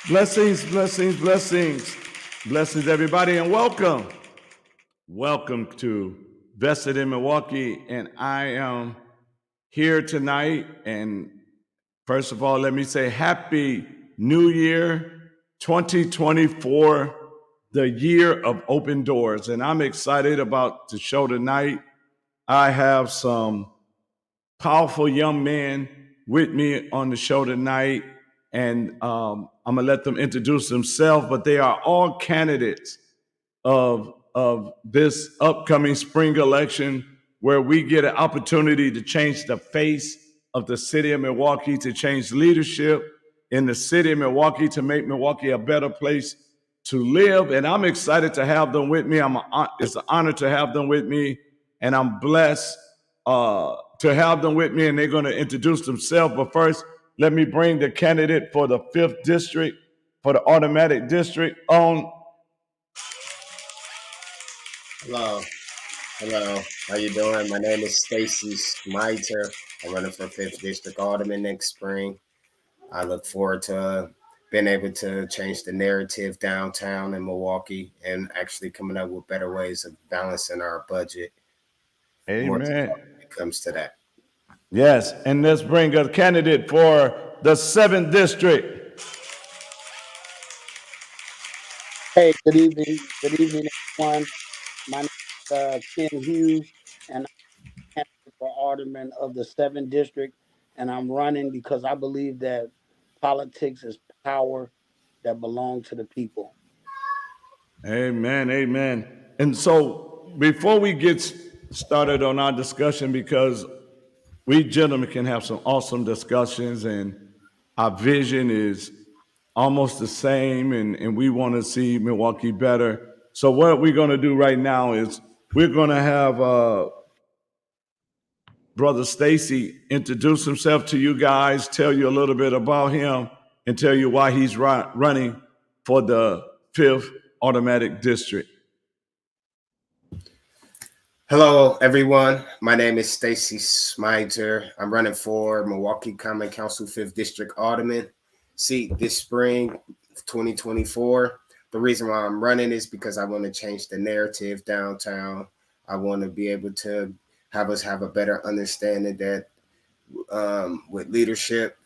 Blessings, blessings, blessings, blessings, everybody, and welcome. Welcome to Vested in Milwaukee, and I am here tonight. And first of all, let me say Happy New Year 2024, the year of open doors. And I'm excited about the show tonight. I have some powerful young men with me on the show tonight, and I'm gonna let them introduce themselves. But they are all candidates of this upcoming spring election, where we get an opportunity to change the face of the city of Milwaukee, to change leadership in the city of Milwaukee, to make Milwaukee a better place to live. And I'm excited to have them with me. It's an honor to have them with me, and I'm blessed to have them with me. And they're going to introduce themselves. But first, let me bring the candidate for the 5th district, for the automatic district, on. Hello, hello. How you doing? My name is Stacy Smiter. I'm running for 5th District Alderman next spring. I look forward to being able to change the narrative downtown in Milwaukee and actually coming up with better ways of balancing our budget. More to Amen. come when it comes to that. Yes, and let's bring a candidate for the 7th district. Hey, good evening. Good evening, everyone. My name is Ken Hughes, and I'm candidate for alderman of the 7th district. And I'm running because I believe that politics is power that belongs to the people. Amen, amen. And so before we get started on our discussion, because we gentlemen can have some awesome discussions, and our vision is almost the same, and we want to see Milwaukee better. So what we're going to do right now is we're going to have Brother Stacy introduce himself to you guys, tell you a little bit about him, and tell you why he's running for the 5th automatic district. Hello, everyone. My name is Stacy Smiter. I'm running for Milwaukee Common Council 5th District Alderman seat this spring, 2024. The reason why I'm running is because I want to change the narrative downtown. I want to be able to have us have a better understanding that with leadership,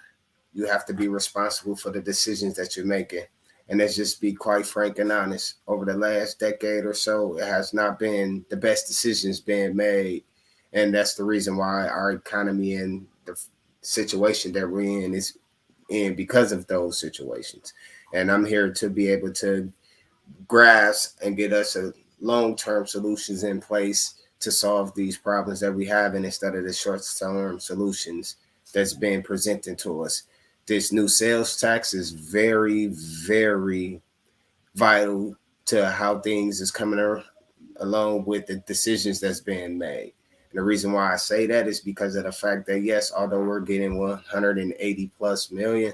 you have to be responsible for the decisions that you're making. And let's just be quite frank and honest. Over the last decade or so, it has not been the best decisions being made. And that's the reason why our economy and the situation that we're in is in because of those situations. And I'm here to be able to grasp and get us a long-term solutions in place to solve these problems that we have, and instead of the short-term solutions that's being presented to us. This new sales tax is very, very vital to how things is coming along with the decisions that's being made. And the reason why I say that is because of the fact that, yes, although we're getting 180 plus million,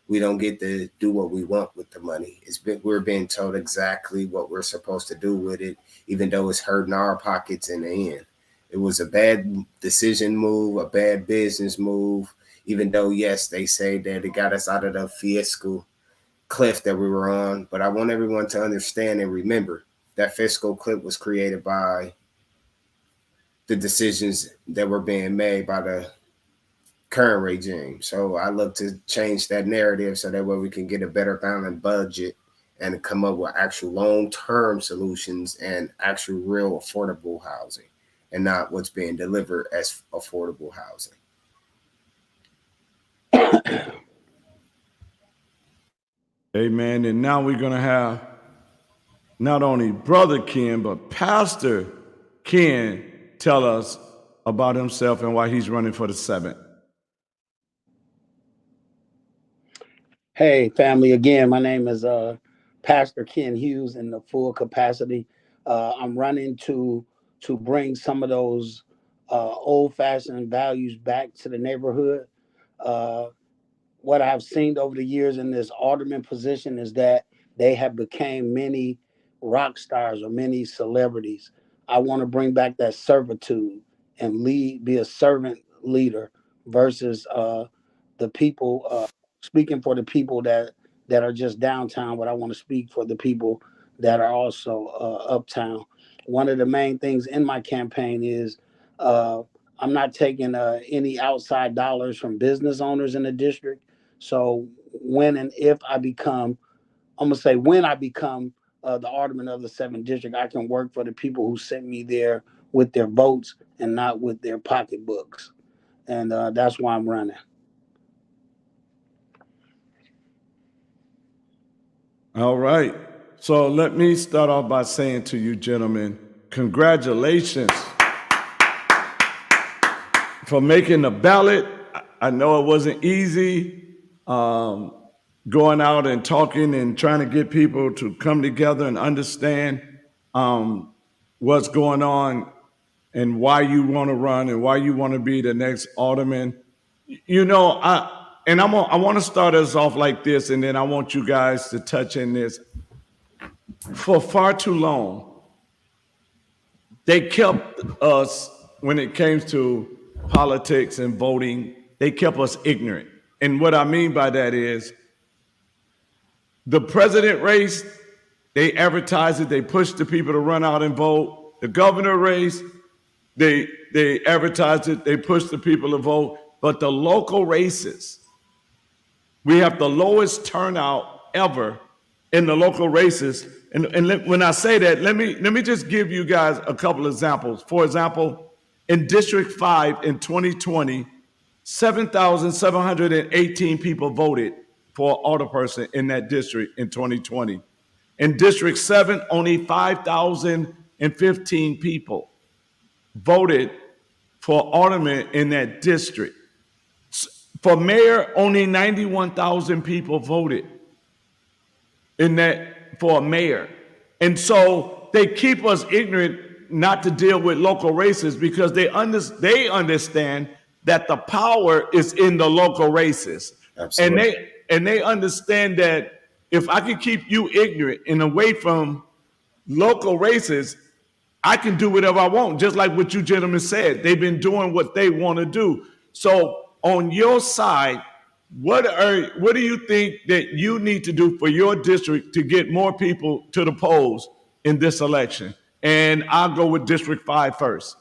we don't get to do what we want with the money. We're being told exactly what we're supposed to do with it, even though it's hurting our pockets in the end. It was a bad decision move, a bad business move, even though, yes, they say that it got us out of the fiscal cliff that we were on. But I want everyone to understand and remember that fiscal cliff was created by the decisions that were being made by the current regime. So I look to change that narrative so that way we can get a better balanced budget and come up with actual long-term solutions and actual real affordable housing, and not what's being delivered as affordable housing. Amen. And now we're going to have not only Brother Ken, but Pastor Ken tell us about himself and why he's running for the 7th. Hey, family. Again, my name is Pastor Ken Hughes in the full capacity. I'm running to bring some of those old-fashioned values back to the neighborhood. Uh, what I've seen over the years in this alderman position is that they have become many rock stars or many celebrities. I want to bring back that servitude and be a servant leader versus the people, speaking for the people that are just downtown, but I want to speak for the people that are also uptown. One of the main things in my campaign is uh, I'm not taking any outside dollars from business owners in the district. So when and if I become, I'm gonna say when I become the alderman of the 7th district, I can work for the people who sent me there with their votes and not with their pocketbooks, and that's why I'm running. All right. So let me start off by saying to you, gentlemen, congratulations for making the ballot. I know it wasn't easy going out and talking and trying to get people to come together and understand what's going on and why you want to run and why you want to be the next alderman. You know, I want to start us off like this, and then I want you guys to touch in this. For far too long, they kept us, when it came to politics and voting, they kept us ignorant. And what I mean by that is the president race, they advertised it, they pushed the people to run out and vote. The governor race, they advertised it, they pushed the people to vote. But the local races, we have the lowest turnout ever in the local races. When I say that, let me just give you guys a couple examples. For example, in District 5 in 2020, 7,718 people voted for alderperson in that district in 2020. In District 7, only 5,015 people voted for alderman in that district. For mayor, only 91,000 people voted in that for a mayor. And so they keep us ignorant not to deal with local races because they understand that the power is in the local races. Absolutely. And they understand that if I can keep you ignorant and away from local races, I can do whatever I want, just like what you gentlemen said. They've been doing what they want to do. So on your side, what do you think that you need to do for your district to get more people to the polls in this election? And I'll go with District 5 first.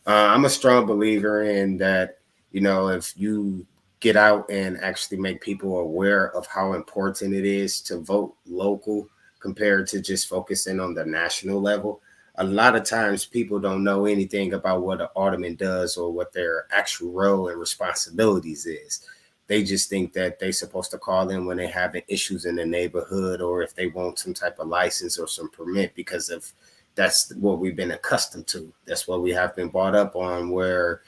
I'm a strong believer in that, if you get out and actually make people aware of how important it is to vote local compared to just focusing on the national level. A lot of times people don't know anything about what an alderman does or what their actual role and responsibilities is. They just think that they're supposed to call in when they're having issues in the neighborhood or if they want some type of license or some permit because of that's what we've been accustomed to. That's what we have been brought up on, where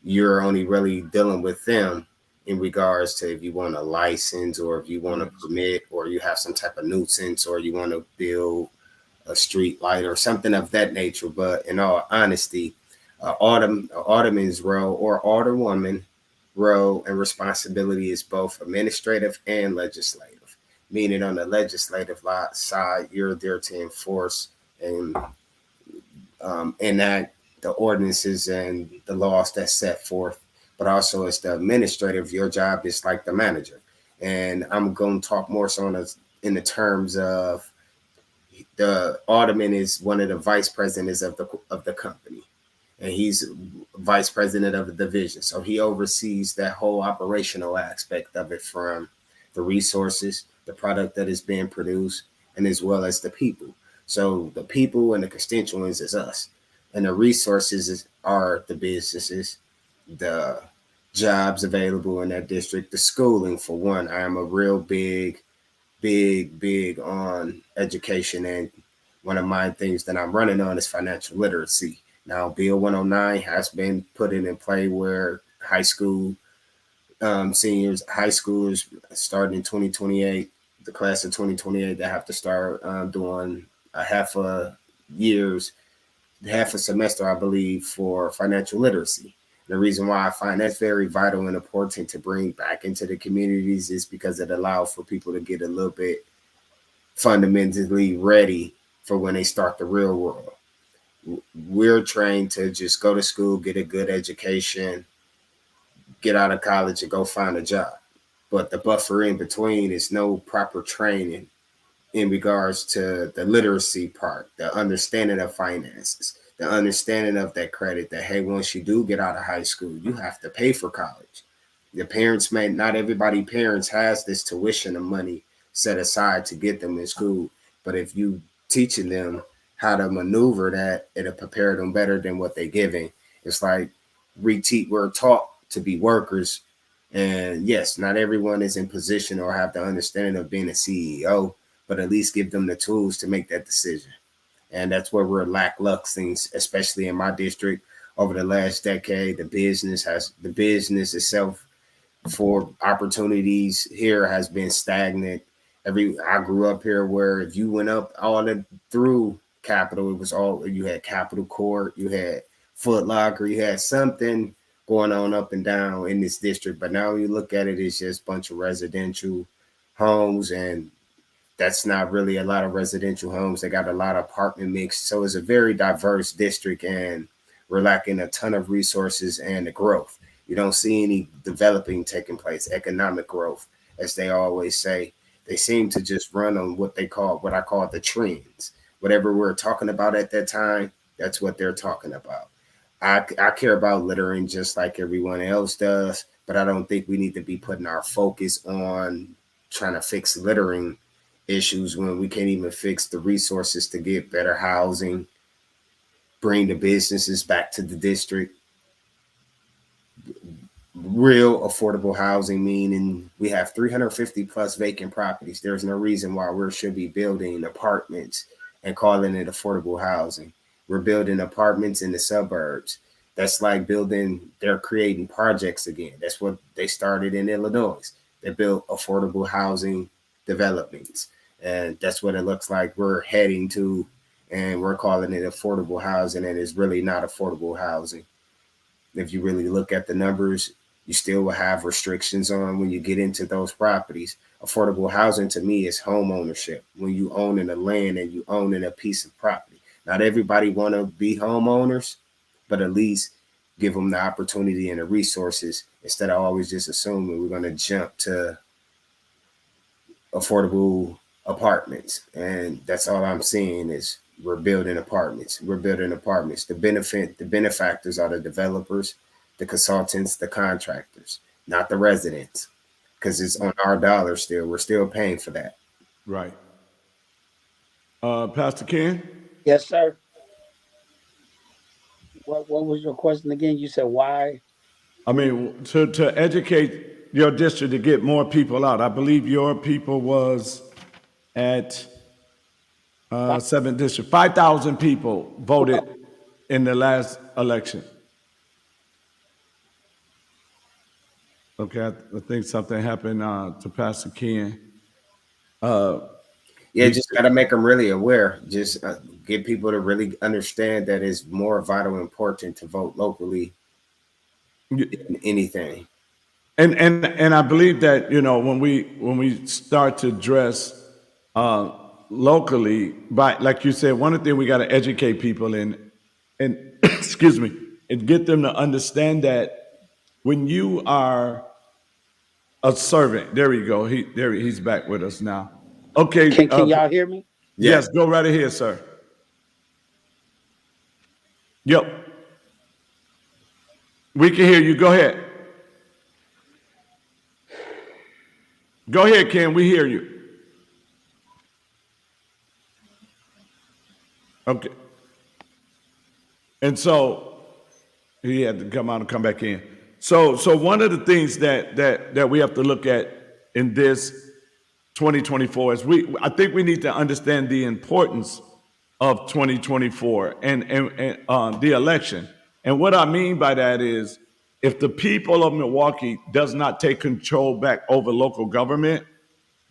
you're only really dealing with them in regards to if you want a license or if you want a permit or you have some type of nuisance or you want to build a street light or something of that nature. But in all honesty, alderman's role or alderwoman role and responsibility is both administrative and legislative. Meaning on the legislative side, you're there to enforce and enact the ordinances and the laws that's set forth. But also as the administrative, your job is like the manager. And I'm going to talk more so in the terms of the alderman is one of the vice presidents of the company, and he's vice president of the division. So he oversees that whole operational aspect of it, from the resources, the product that is being produced, and as well as the people. So the people and the constituents is us, and the resources are the businesses, the jobs available in that district, the schooling. For one, I am a real big on education, and one of my things that I'm running on is financial literacy. Now, Bill 109 has been put in play where high school seniors, high schoolers starting in 2028, the class of 2028, they have to start doing half a semester, I believe, for financial literacy. The reason why I find that's very vital and important to bring back into the communities is because it allows for people to get a little bit fundamentally ready for when they start the real world. We're trained to just go to school, get a good education, get out of college and go find a job. but the buffer in between is no proper training in regards to the literacy part, the understanding of finances, the understanding of that credit, that, hey, once you do get out of high school, you have to pay for college. The parents may not, everybody parents has this tuition of money set aside to get them in school. But if you teaching them how to maneuver that, it'll prepare them better than what they're giving. It's like we're taught to be workers. And yes, not everyone is in position or have the understanding of being a CEO, but at least give them the tools to make that decision. And that's where we're lackluster, especially in my district. Over the last decade, the business itself for opportunities here has been stagnant. I grew up here where if you went up through Capitol, it was all, you had Capitol Court, you had Foot Locker, you had something going on up and down in this district. But now when you look at it, it's just a bunch of residential homes, and that's not really a lot of residential homes. They got a lot of apartment mix. So it's a very diverse district, and we're lacking a ton of resources and the growth. You don't see any developing taking place, economic growth, as they always say. They seem to just run on what I call the trends. Whatever we're talking about at that time, that's what they're talking about. I care about littering just like everyone else does, but I don't think we need to be putting our focus on trying to fix littering issues when we can't even fix the resources to get better housing, bring the businesses back to the district. Real affordable housing, meaning we have 350 plus vacant properties. There's no reason why we should be building apartments and calling it affordable housing. We're building apartments in the suburbs. That's like they're creating projects again. That's what they started in Illinois. They built affordable housing developments. And that's what it looks like we're heading to. And we're calling it affordable housing, and it's really not affordable housing. If you really look at the numbers, you still will have restrictions on when you get into those properties. Affordable housing to me is home ownership. When you own in a land and you own in a piece of property. Not everybody want to be homeowners, but at least give them the opportunity and the resources instead of always just assuming we're going to jump to affordable apartments. And that's all I'm seeing is we're building apartments. The benefactors are the developers, the consultants, the contractors, not the residents, because it's on our dollar still. We're still paying for that. Right. Pastor Ken? Yes, sir. What was your question again? You said why? I mean, to educate your district to get more people out. I believe your people was at 7th district. 5,000 people voted in the last election. Okay, I think something happened to Pastor Ken. Just got to make them really aware. Just get people to really understand that it's more vital and important to vote locally than anything. And I believe that, you know, when we start to address locally, by, like you said, one of the things we got to educate people and excuse me, and get them to understand that when you are a servant, there we go. He's back with us now. Okay. Can y'all hear me? Yes, go right ahead, sir. Yep. We can hear you. Go ahead. Go ahead, Ken. We hear you. Okay. And so he had to come out and come back in. So one of the things that we have to look at in this 2024 is I think we need to understand the importance of 2024 and the election. And what I mean by that is if the people of Milwaukee does not take control back over local government,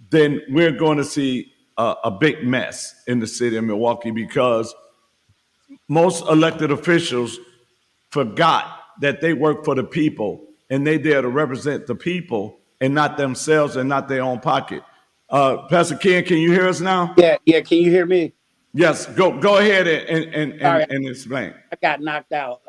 then we're going to see a big mess in the city of Milwaukee because most elected officials forgot that they work for the people and they there to represent the people and not themselves and not their own pocket. Pastor Ken, can you hear us now? Yeah. Can you hear me? Yes. Go ahead and explain. I got knocked out.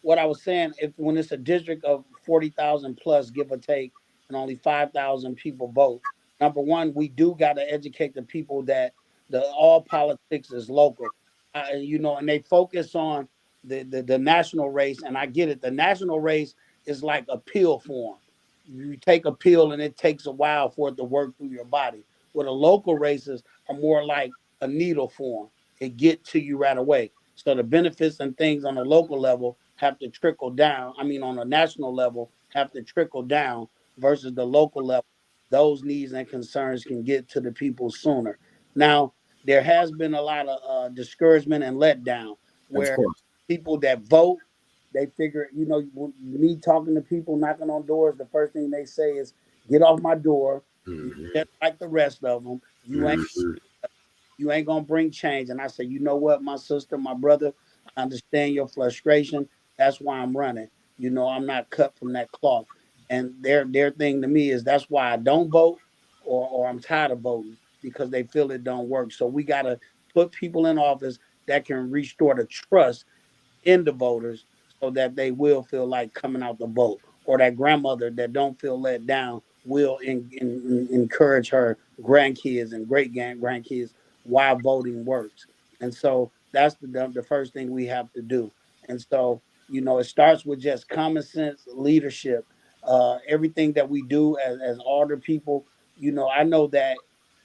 What I was saying, when it's a district of 40,000 plus, give or take, and only 5,000 people vote. Number one, we do got to educate the people that all politics is local. And they focus on the national race, and I get it. The national race is like a pill form. You take a pill, and it takes a while for it to work through your body. Where the local races are more like a needle form. It get to you right away. So the benefits and things on a local level have to trickle down. I mean, on a national level, have to trickle down versus the local level. Those needs and concerns can get to the people sooner. Now, there has been a lot of discouragement and letdown Of where course. people that vote, they figure, me talking to people knocking on doors, the first thing they say is, "Get off my door. You Hmm. just like the rest of them. Hmm. You ain't gonna bring change." And I say, you know what, my sister, my brother, I understand your frustration. That's why I'm running. I'm not cut from that cloth. And their thing to me is that's why I don't vote, or I'm tired of voting because they feel it don't work. So we gotta put people in office that can restore the trust in the voters so that they will feel like coming out to vote, or that grandmother that don't feel let down will encourage her grandkids and great grandkids why voting works. And so that's the first thing we have to do. And so it starts with just common sense leadership. Everything that we do as older people, I know that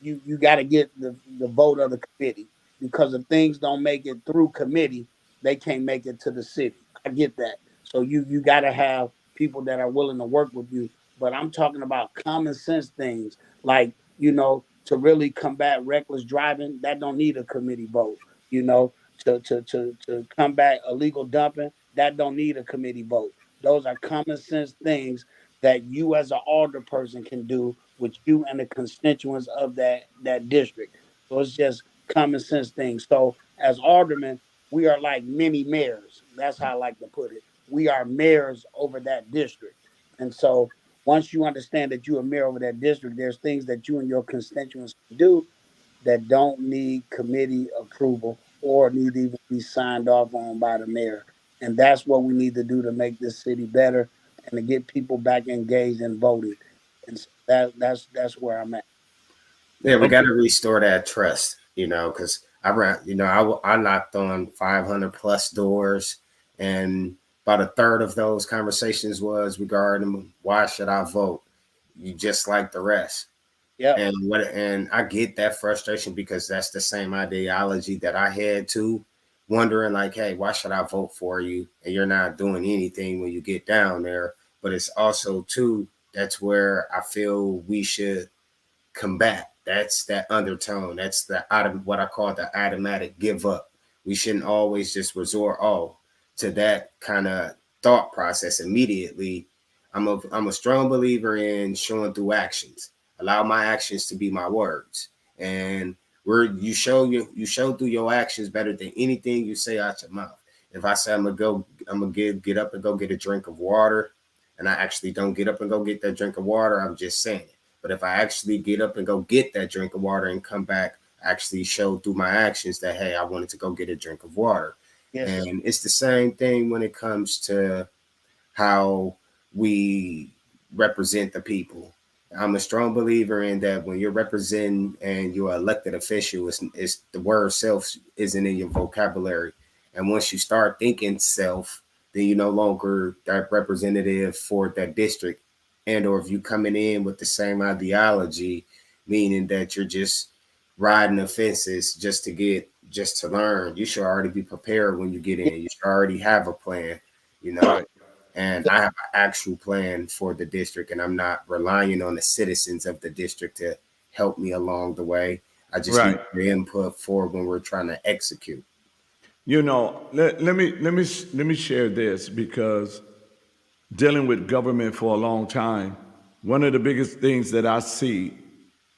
you got to get the vote of the committee, because if things don't make it through committee, they can't make it to the city. I get that. So you got to have people that are willing to work with you. But I'm talking about common sense things like, to really combat reckless driving, that don't need a committee vote. To combat illegal dumping, that don't need a committee vote. Those are common sense things that you as an alder person can do with you and the constituents of that district. So it's just common sense things. So as aldermen, we are like mini mayors. That's how I like to put it. We are mayors over that district. And so once you understand that you're a mayor over that district, there's things that you and your constituents can do that don't need committee approval or need to even be signed off on by the mayor. And that's what we need to do to make this city better and to get people back engaged in voting. And so that's where I'm at. Yeah, we got Okay. to restore that trust, because I ran, I knocked on 500 plus doors, and about a third of those conversations was regarding why should I vote? You just like the rest. Yep. And I get that frustration because that's the same ideology that I had too, wondering like, hey, why should I vote for you? And you're not doing anything when you get down there. But it's also too, that's where I feel we should combat. That's that undertone. That's what I call the automatic give up. We shouldn't always just resort all to that kind of thought process immediately. I'm a strong believer in showing through actions. Allow my actions to be my words. And where you show through your actions better than anything you say out your mouth. If I say I'm gonna get up and go get a drink of water, and I actually don't get up and go get that drink of water, I'm just saying it. But if I actually get up and go get that drink of water and come back, actually show through my actions that, hey, I wanted to go get a drink of water. Yes, sir. And it's the same thing when it comes to how we represent the people. I'm a strong believer in that when you're representing and you're an elected official, it's the word self isn't in your vocabulary. And once you start thinking self, then you're no longer that representative for that district. And or if you coming in with the same ideology, meaning that you're just riding the fences just to learn, you should already be prepared when you get in. You should already have a plan, you know Right. and I have an actual plan for the district, and I'm not relying on the citizens of the district to help me along the way. I just need Right. your input for when we're trying to execute. Let me share this because dealing with government for a long time, one of the biggest things that I see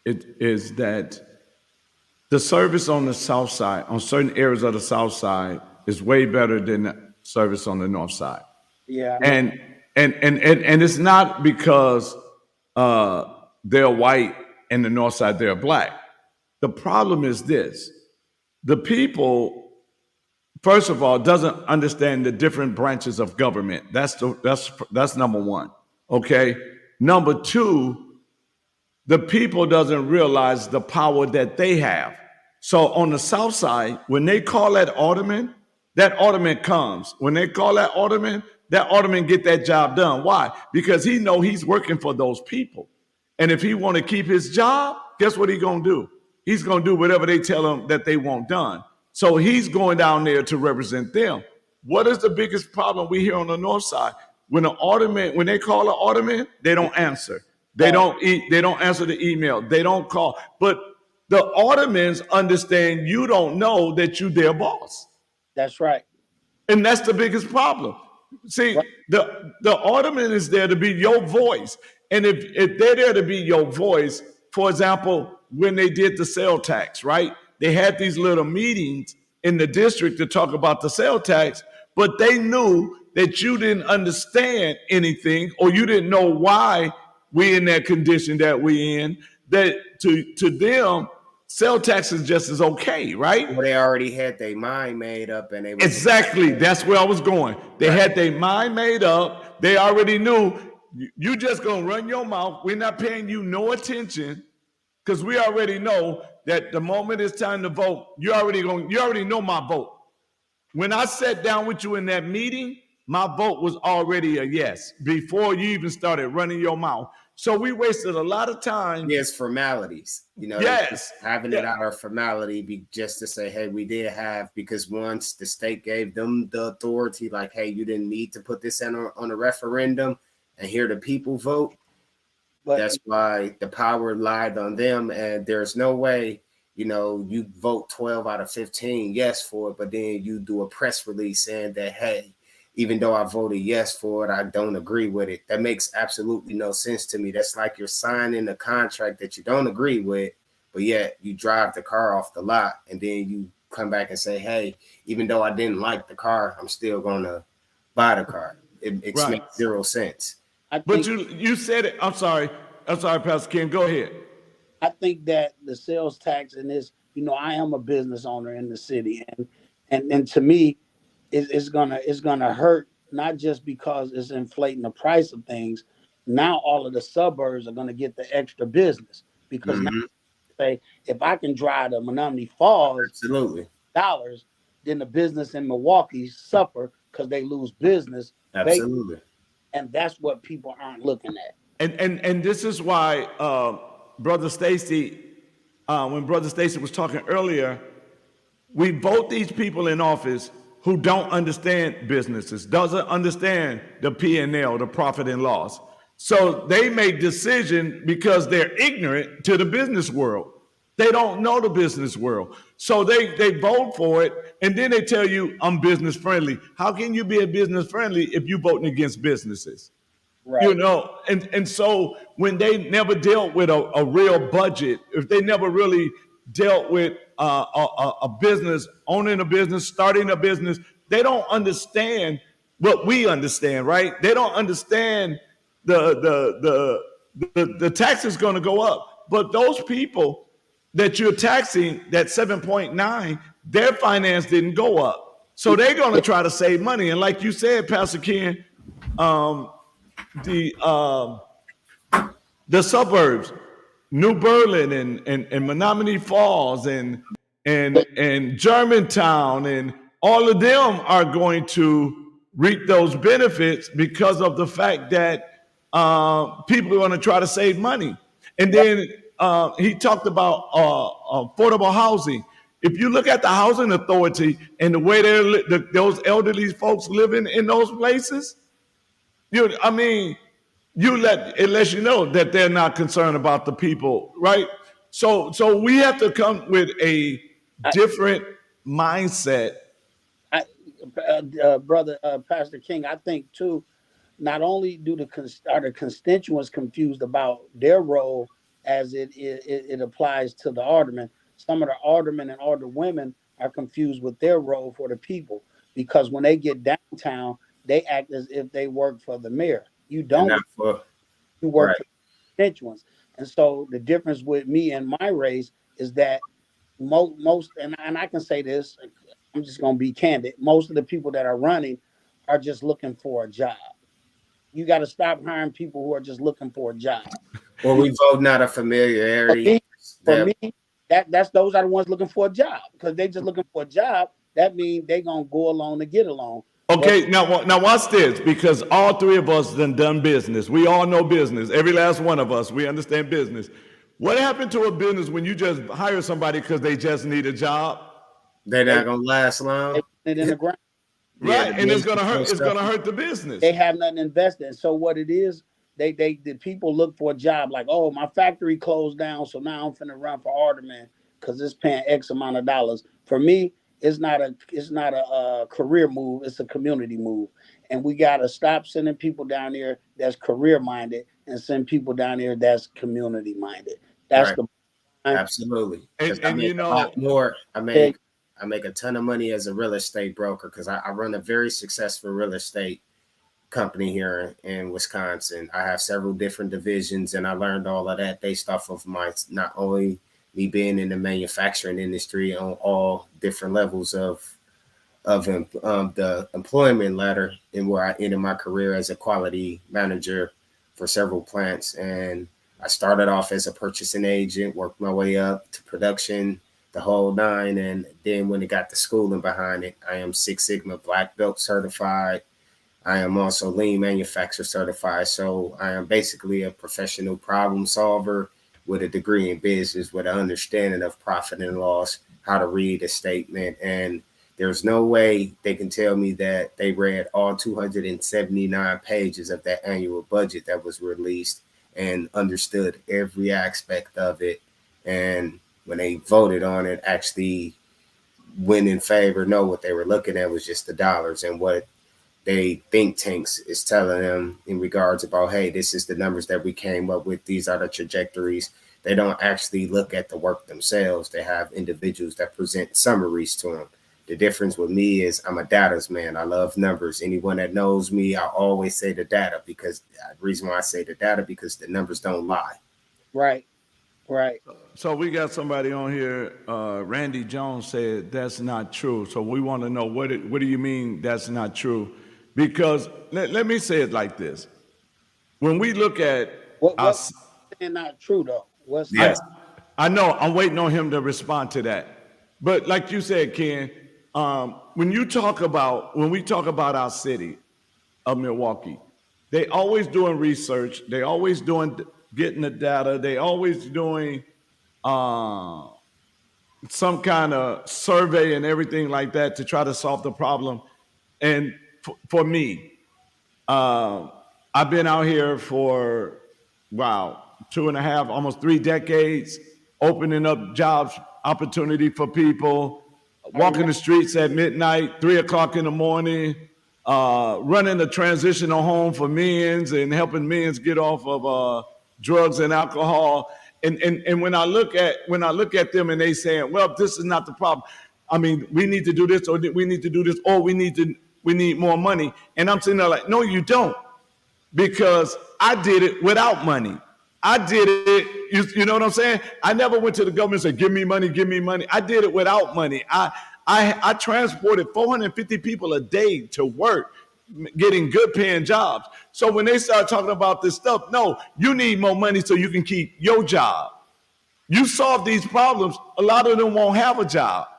it is that the service on the south side, on certain areas of the south side, is way better than the service on the north side. Yeah, I know. And and it's not because uh, they're white and the north side they're black. The problem is this: the people, first of all, doesn't understand the different branches of government. That's number one. Okay, Number two, the people doesn't realize the power that they have. So on the south side, when they call that alderman comes. When they call that alderman get that job done. Why? Because he know he's working for those people. And if he want to keep his job, guess what he gonna do? He's gonna do whatever they tell him that they want done. So he's going down there to represent them. What is the biggest problem we hear on the north side? When they call an alderman, they don't answer. They don't answer the email. They don't call. But the aldermans understand you don't know that you their boss. That's right. And that's the biggest problem. See, Right. the alderman is there to be your voice. And if they're there to be your voice, for example, when they did the sale tax, right? They had these little meetings in the district to talk about the sale tax, but they knew that you didn't understand anything or you didn't know why we in that condition that we in, that to them, sale tax is just as okay, right? Well, they already had their mind made up, and they was Exactly. That's where I was going. They had their mind made up. They already knew you just gonna run your mouth. We're not paying you no attention because we already know that the moment it's time to vote, you already know my vote. When I sat down with you in that meeting, my vote was already a yes before you even started running your mouth. So we wasted a lot of time. Yes, formalities. Yes, having it out of formality, be just to say, hey, we did have, because once the state gave them the authority, like, hey, you didn't need to put this on a referendum and hear the people vote. But that's why the power lied on them, and there's no way, you vote 12 out of 15 yes for it, but then you do a press release saying that, hey, even though I voted yes for it, I don't agree with it. That makes absolutely no sense to me. That's like you're signing a contract that you don't agree with, but yet you drive the car off the lot, and then you come back and say, hey, even though I didn't like the car, I'm still going to buy the car. It makes zero sense. But you said it. I'm sorry, Pastor Ken. Go ahead. I think that the sales tax and this, I am a business owner in the city, and to me, it's gonna hurt, not just because it's inflating the price of things. Now all of the suburbs are gonna get the extra business because now say if I can drive to Menominee Falls, absolutely, dollars, then the business in Milwaukee suffer because they lose business. Absolutely, and that's what people aren't looking at. And this is why Brother Stacy, when Brother Stacy was talking earlier, we vote these people in office who don't understand businesses, doesn't understand the P&L, the profit and loss. So they make decisions because they're ignorant to the business world. They don't know the business world. So they vote for it, and then they tell you, I'm business friendly. How can you be a business friendly if you're voting against businesses? Right. And so when they never dealt with a real budget, if they never really dealt with a business, owning a business, starting a business, they don't understand what we understand, right? They don't understand the tax is going to go up. But those people that you're taxing, that 7.9, their finance didn't go up. So they're going to try to save money. And like you said, Pastor Ken, the suburbs, New Berlin and Menominee Falls and Germantown, and all of them are going to reap those benefits because of the fact that people are going to try to save money. And then he talked about affordable housing. If you look at the housing authority and the way those elderly folks living in those places, it lets you know that they're not concerned about the people, right? So we have to come with a different mindset. Brother Pastor King, I think too, not only are the constituents confused about their role as it applies to the aldermen, some of the aldermen and alderwomen are confused with their role for the people, because when they get downtown, they act as if they work for the mayor. You don't. You work for constituents. And so the difference with me and my race is that most and I can say this, I'm just going to be candid. Most of the people that are running are just looking for a job. You got to stop hiring people who are just looking for a job. Or we vote out of For familiarity. me, for That me, that's those are the ones looking for a job, because they just looking for a job. That means they gonna go along to get along. But Okay, now watch this, because all three of us done business. We all know business. Every last one of us, we understand business. What happened to a business when you just hire somebody because they just need a job? they're they not gonna last they long. put it in the ground. Yeah, Right, the and it's business gonna hurt. and It's stuff. gonna hurt the business. They have nothing invested in. So what it is, the people look for a job like, oh, my factory closed down, so now I'm finna run for alderman because it's paying X amount of dollars. For me, it's not a career move, it's a community move. And we gotta stop sending people down there that's career minded and send people down there that's community minded. That's Right. the line. Absolutely. Because I And make you a lot know, more. Yeah, I make a ton of money as a real estate broker because I run a very successful real estate company here in Wisconsin. I have several different divisions, and I learned all of that based off of my not only me being in the manufacturing industry on all different levels of the employment ladder, and where I ended my career as a quality manager for several plants. And I started off as a purchasing agent, worked my way up to production, the whole nine. And then when it got the schooling behind it, I am Six Sigma Black Belt certified. I am also lean manufacturer certified. So I am basically a professional problem solver with a degree in business, with an understanding of profit and loss, how to read a statement. And there's no way they can tell me that they read all 279 pages of that annual budget that was released and understood every aspect of it. And when they voted on it, actually went in favor. No, what they were looking at was just the dollars and what they think tanks is telling them in regards about, hey, this is the numbers that we came up with. These are the trajectories. They don't actually look at the work themselves. They have individuals that present summaries to them. The difference with me is I'm a data's man. I love numbers. Anyone that knows me, I always say the data, because the reason why I say the data, because the numbers don't lie. right, right. so we got somebody on here. Randy Jones said that's not true. So we want to know what do you mean that's not true? Because let me say it like this: when we look at What us, saying not true though? What's I Yes. I know I'm waiting on him to respond to that. But like you said, Ken, when we talk about our city of Milwaukee, they always doing research. They always doing getting the data. They always doing uh, some kind of survey and everything like that to try to solve the problem. And for me, uh, I've been out here for, wow, 2.5, almost 3 decades, opening up jobs, opportunity for people, I walking remember? the streets at midnight, 3 o'clock in the morning, running a transitional home for millions and helping millions get off of drugs and alcohol. And when I look at them and they saying, well, this is not the problem. I mean, we need to do this, or we need to do this, or we need more money. And I'm sitting there like, no, you don't, because I did it without money. I did it. You know what I'm saying? I never went to the government and said, give me money, give me money. I did it without money. I transported 450 people a day to work, getting good paying jobs. So when they start talking about this stuff, no, you need more money so you can keep your job. You solve these problems, a lot of them won't have a job.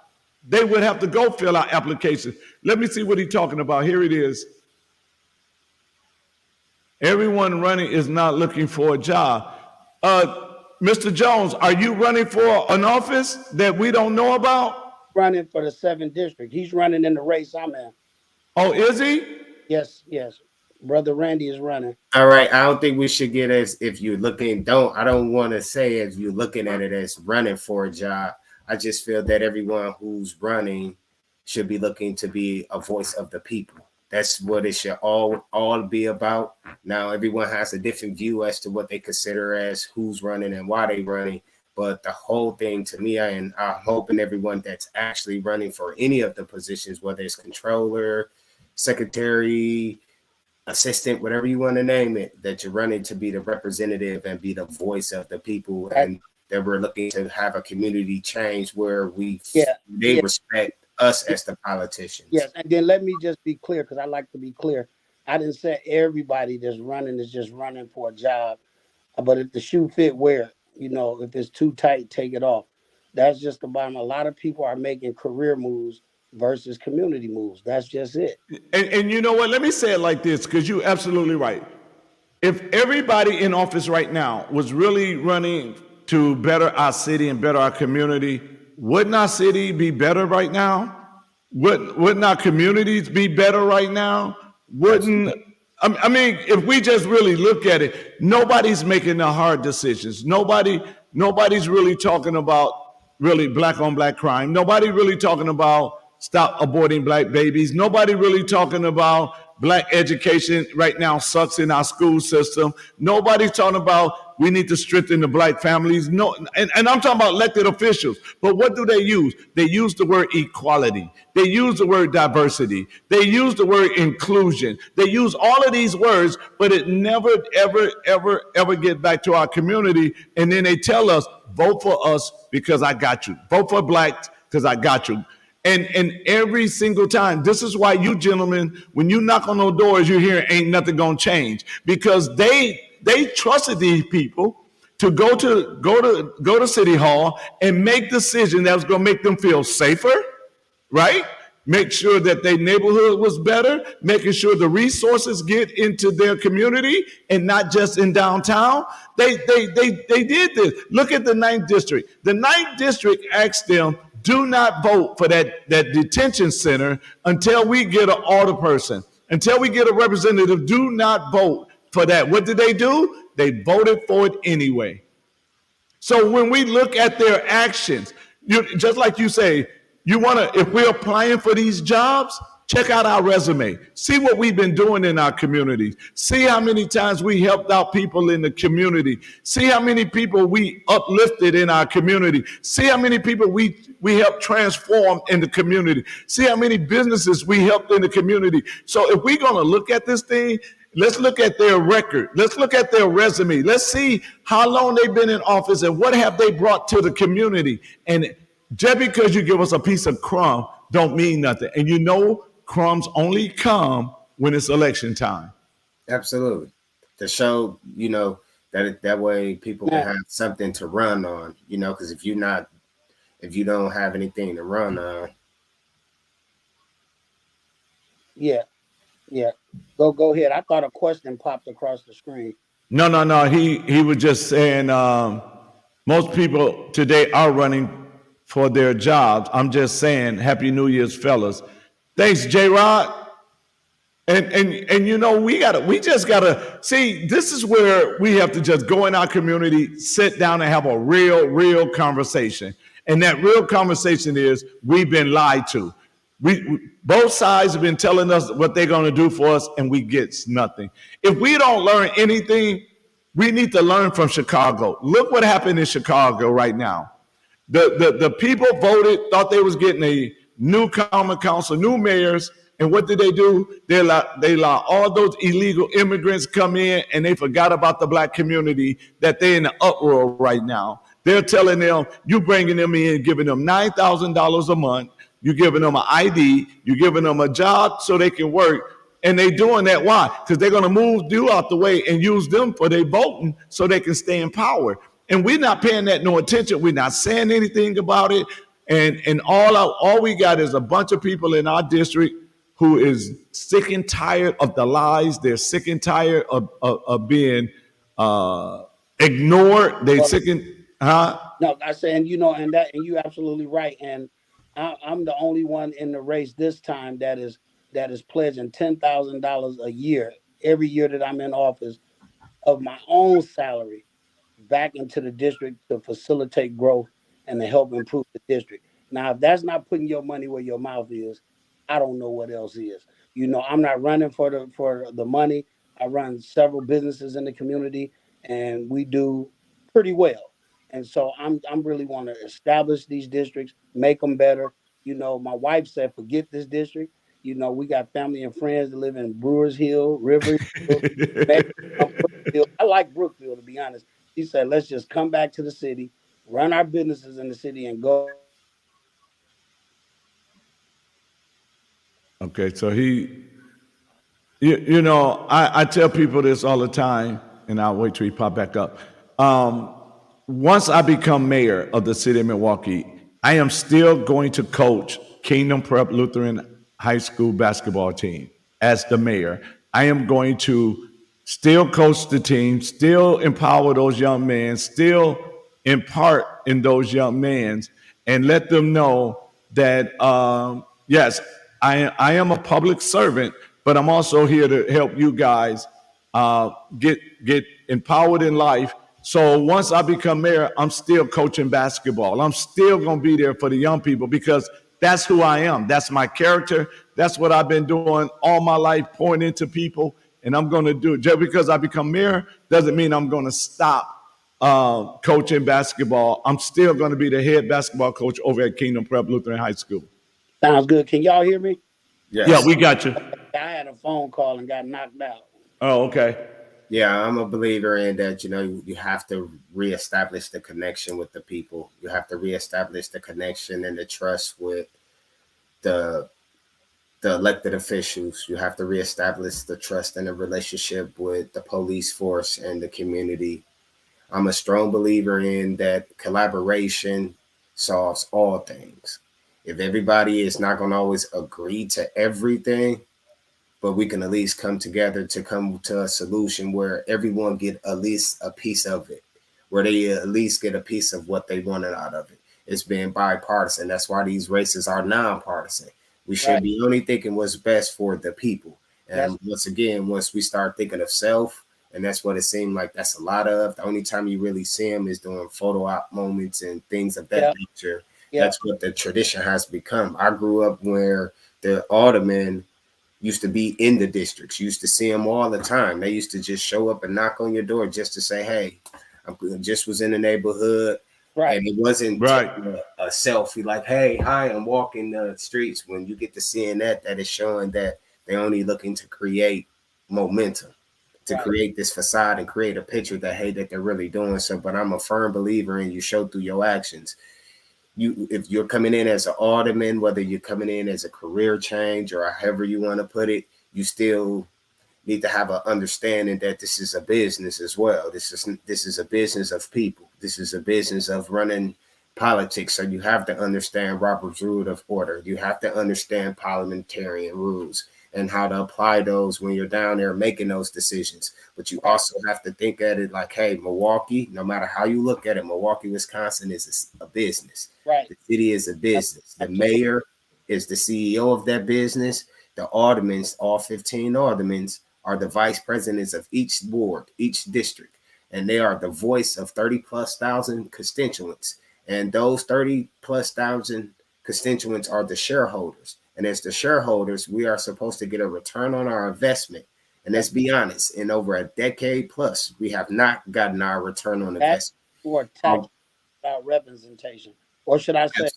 They would have to go fill out applications. Let me see what he's talking about. Here it is. Everyone running is not looking for a job. Mr. Jones, are you running for an office that we don't know about? Running for the 7th district. He's running in the race I'm in. Oh, is he? Yes, yes. Brother Randy is running. All right. I don't think we should get as if you're looking, I don't want to say if you're looking at it as running for a job. I just feel that everyone who's running should be looking to be a voice of the people. That's what it should all be about. Now everyone has a different view as to what they consider as who's running and why they running. But the whole thing to me, and I'm hoping everyone that's actually running for any of the positions, whether it's controller, secretary, assistant, whatever you want to name it, that you're running to be the representative and be the voice of the people, and that we're looking to have a community change where Yeah, they yeah, respect us as the politicians. yes. And then let me just be clear, because I like to be clear. I didn't say everybody that's running is just running for a job, but if the shoe fit, wear it. If it's too tight, take it off. That's just the bottom. A lot of people are making career moves versus community moves. That's just it. And you know what? Let me say it like this, because you're absolutely right. If everybody in office right now was really running to better our city and better our community, wouldn't our city be better right now? Wouldn't our communities be better right now? Wouldn't Absolutely. I mean, if we just really look at it, nobody's making the hard decisions. Nobody's really talking about really black on black crime. Nobody really talking about stop aborting black babies. Nobody really talking about black education right now sucks in our school system. Nobody's talking about we need to strengthen the black families. No, and I'm talking about elected officials. But what do they use? They use the word equality. They use the word diversity. They use the word inclusion. They use all of these words, but it never, ever get back to our community. And then they tell us, vote for us because I got you. Vote for blacks because I got you. And every single time, this is why you gentlemen, when you knock on those doors, you hear ain't nothing gonna change, because they trusted these people to go to City Hall and make decisions that was gonna make them feel safer, right? Make sure that their neighborhood was better, making sure the resources get into their community and not just in downtown. They did this. Look at the ninth district. The ninth district asked them, do not vote for that detention center until we get an alder person, until we get a representative. Do not vote for that. What did they do? They voted for it anyway. So when we look at their actions, just like you say, you want to, if we're applying for these jobs, check out our resume. See what we've been doing in our communities. See how many times we helped out people in the community. See how many people we uplifted in our community. See how many people we helped transform in the community. See how many businesses we helped in the community. So if we're going to look at this thing, let's look at their record. Let's look at their resume. Let's see how long they've been in office and what have they brought to the community. And just because you give us a piece of crumb don't mean nothing. And you know crumbs only come when it's election time. Absolutely. To show, that way people can Man, have something to run on, because if you don't have anything to run on. yeah, yeah. Go ahead. I thought a question popped across the screen. No. He was just saying most people today are running for their jobs. I'm just saying Happy New Year's, fellas. Thanks, J Rod. And we just gotta see, this is where we have to just go in our community, sit down and have a real conversation. And that real conversation is we've been lied to. Both sides have been telling us what they're gonna do for us, and we get nothing. If we don't learn anything, we need to learn from Chicago. Look what happened in Chicago right now. The people voted, thought they was getting a new common council, new mayors, and what did they do? They allow all those illegal immigrants come in, and they forgot about the black community that they're in the uproar right now. They're telling them, you bringing them in, giving them $9,000 a month, you giving them an ID, you giving them a job so they can work, and they doing that. Why? Because they're going to move you out the way and use them for their voting so they can stay in power. And we're not paying that no attention. We're not saying anything about it. And all we got is a bunch of people in our district who is sick and tired of the lies. They're sick and tired of being ignored. They Well, sick and huh? no, I say, and you're absolutely right. And I'm the only one in the race this time that is pledging $10,000 a year every year that I'm in office of my own salary back into the district to facilitate growth and to help improve the district. Now, if that's not putting your money where your mouth is, I don't know what else is. I'm not running for the money. I run several businesses in the community, and we do pretty well. And so I'm really want to establish these districts, make them better. My wife said, forget this district. We got family and friends that live in Brewers Hill, River Hill, Brookfield. I like Brookfield, to be honest. She said, let's just come back to the city, run our businesses in the city, and go Okay, so he You know, I tell people this all the time, and I'll wait till he pop back up. Once I become mayor of the city of Milwaukee, I am still going to coach Kingdom Prep Lutheran High School basketball team as the mayor. I am going to still coach the team, still empower those young men, still impart in those young men, and let them know that yes, I am a public servant, but I'm also here to help you guys get empowered in life. So once I become mayor, I'm still coaching basketball. I'm still going to be there for the young people because that's who I am. That's my character. That's what I've been doing all my life, pouring into people. And I'm going to do it. Just because I become mayor doesn't mean I'm going to stop coaching basketball. I'm still going to be the head basketball coach over at Kingdom Prep Lutheran High School. Sounds good. Can y'all hear me? Yes. Yeah, we got you. I had a phone call and got knocked out. Oh, okay. Yeah, I'm a believer in that, you have to reestablish the connection with the people. You have to reestablish the connection and the trust with the elected officials. You have to reestablish the trust and the relationship with the police force and the community. I'm a strong believer in that collaboration solves all things. If everybody is not going to always agree to everything, but we can at least come together to come to a solution where everyone get at least a piece of it, where they at least get a piece of what they wanted out of it. It's being bipartisan. That's why these races are nonpartisan. We should be only thinking what's best for the people. And once again, once we start thinking of self, and that's what it seemed like that's a lot of, the only time you really see them is doing photo op moments and things of that nature. That's what the tradition has become. I grew up where the aldermen used to be in the districts. You used to see them all the time. They used to just show up and knock on your door just to say, hey, I just was in the neighborhood. Right. And it wasn't a selfie like, hey, hi, I'm walking the streets. When you get to seeing that is showing that they're only looking to create momentum, to create this facade and create a picture that, hey, that they're really doing so. But I'm a firm believer in you show through your actions. If you're coming in as an alderman, whether you're coming in as a career change or however you want to put it, you still need to have an understanding that this is a business as well. This is a business of people. This is a business of running politics. So you have to understand Robert's Rule of Order. You have to understand parliamentarian rules and how to apply those when you're down there making those decisions. But you also have to think at it like, hey, Milwaukee, no matter how you look at it, Milwaukee, Wisconsin is a business. Right. The city is a business. The mayor is the CEO of that business. The aldermen, all 15 aldermen, are the vice presidents of each ward, each district. And they are the voice of 30,000+ constituents. And those 30,000+ constituents are the shareholders. And as the shareholders, we are supposed to get a return on our investment. And let's be honest, in over a decade plus, we have not gotten our return on investment. Or tax without representation. Or should I say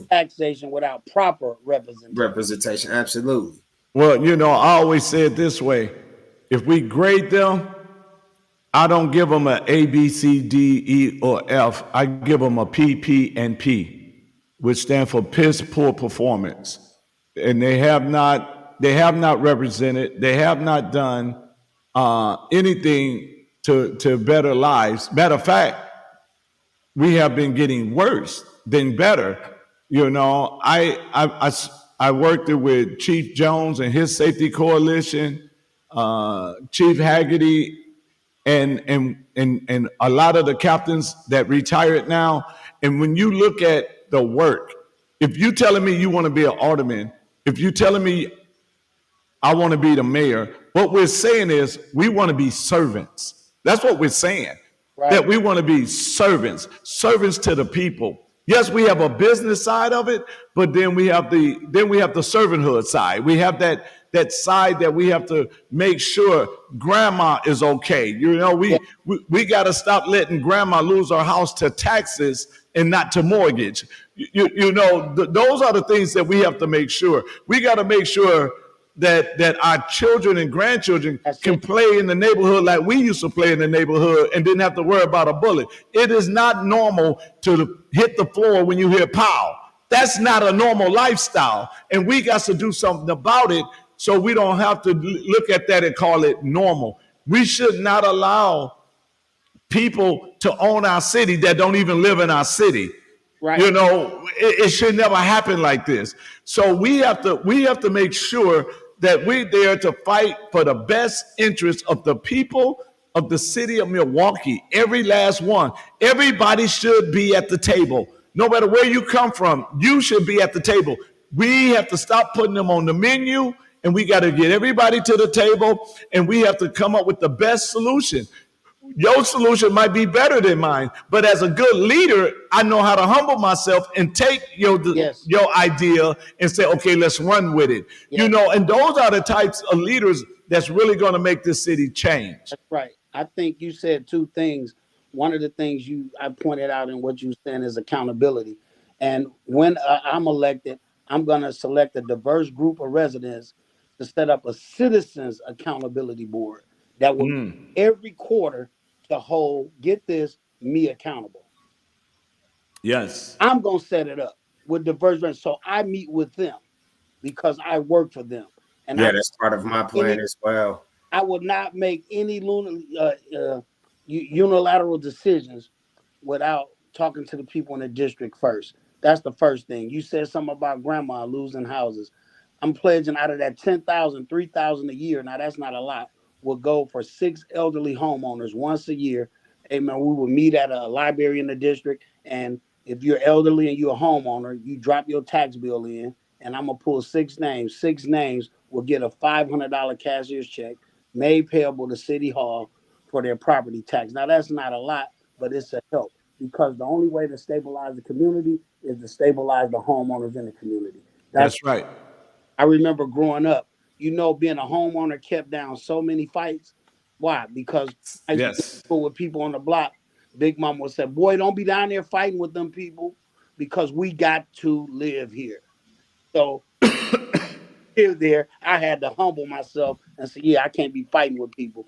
taxation without proper representation? Absolutely. Well, I always say it this way. If we grade them, I don't give them an A, B, C, D, E, or F. I give them a P, P, and P, which stand for piss poor performance. And they have not represented, they have not done anything to better lives. Matter of fact, we have been getting worse than better. I worked with Chief Jones and his safety coalition, Chief Haggerty, and a lot of the captains that retired now. And when you look at the work, if you're telling me you want to be an alderman, if you're telling me I want to be the mayor, what we're saying is we want to be servants. That's what we're saying. Right. That we want to be servants to the people. Yes, we have a business side of it, but then we have the servanthood side. We have that side that we have to make sure grandma is okay. We got to stop letting grandma lose our house to taxes and not to mortgage. Those are the things that we have to make sure. We got to make sure that our children and grandchildren can play in the neighborhood like we used to play in the neighborhood and didn't have to worry about a bullet. It is not normal to hit the floor when you hear pow. That's not a normal lifestyle. And we got to do something about it. so we don't have to look at that and call it normal. We should not allow people to own our city that don't even live in our city. Right. You know, it should never happen like this. So we have to make sure that we're there to fight for the best interest of the people of the city of Milwaukee. Every last one. Everybody should be at the table. No matter where you come from, you should be at the table. We have to stop putting them on the menu, and we got to get everybody to the table, and we have to come up with the best solution. Your solution might be better than mine, but as a good leader, I know how to humble myself and take your idea and say, okay, let's run with it. Yes. You know, and those are the types of leaders that's really going to make this city change. That's right. I think you said two things. One of the things I pointed out in what you said is accountability. And when I'm elected, I'm going to select a diverse group of residents to set up a citizens accountability board that will every quarter to hold, get this, me accountable. Yes. I'm going to set it up with diverse residents. So I meet with them because I work for them. And that's part of my plan as well. I would not make any unilateral decisions without talking to the people in the district first. That's the first thing. You said something about grandma losing houses. I'm pledging out of that 10,000, 3,000 a year. Now that's not a lot. Will go for 6 elderly homeowners once a year. Amen. We will meet at a library in the district, and if you're elderly and you're a homeowner, you drop your tax bill in, and I'm gonna pull 6 names. 6 names will get a $500 cashier's check made payable to City Hall for their property tax. Now that's not a lot, but it's a help, because the only way to stabilize the community is to stabilize the homeowners in the community. That's right. I remember growing up, being a homeowner kept down so many fights. Why? Because I used to go with people on the block. Big Mama would say, boy, don't be down there fighting with them people, because we got to live here. So there, I had to humble myself and say, yeah, I can't be fighting with people.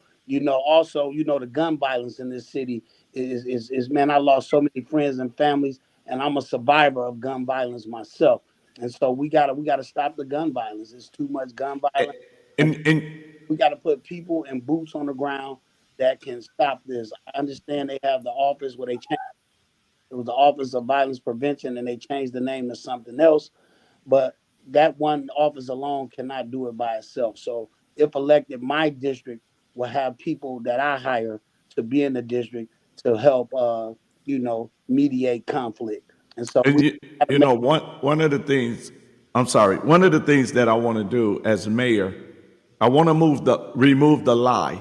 Also, the gun violence in this city is man, I lost so many friends and families, and I'm a survivor of gun violence myself. And so we gotta stop the gun violence. It's too much gun violence. And We gotta put people and boots on the ground that can stop this. I understand they have the office where they changed. It was the Office of Violence Prevention, and they changed the name to something else. But that one office alone cannot do it by itself. So if elected, my district will have people that I hire to be in the district to help, mediate conflict. And so one of the things, I'm sorry, one of the things that I want to do as mayor, I want to remove the lie.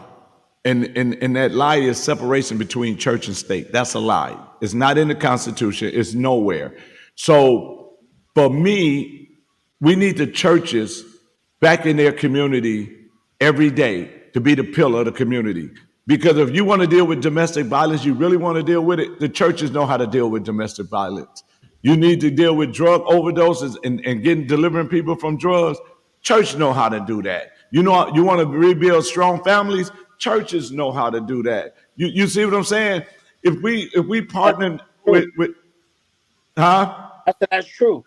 And that lie is separation between church and state. That's a lie. It's not in the Constitution. It's nowhere. So for me, we need the churches back in their community every day to be the pillar of the community. Because if you want to deal with domestic violence, you really want to deal with it, the churches know how to deal with domestic violence. You need to deal with drug overdoses and delivering people from drugs. Church know how to do that. You want to rebuild strong families, churches know how to do that. You see what I'm saying? If we partner with that's true.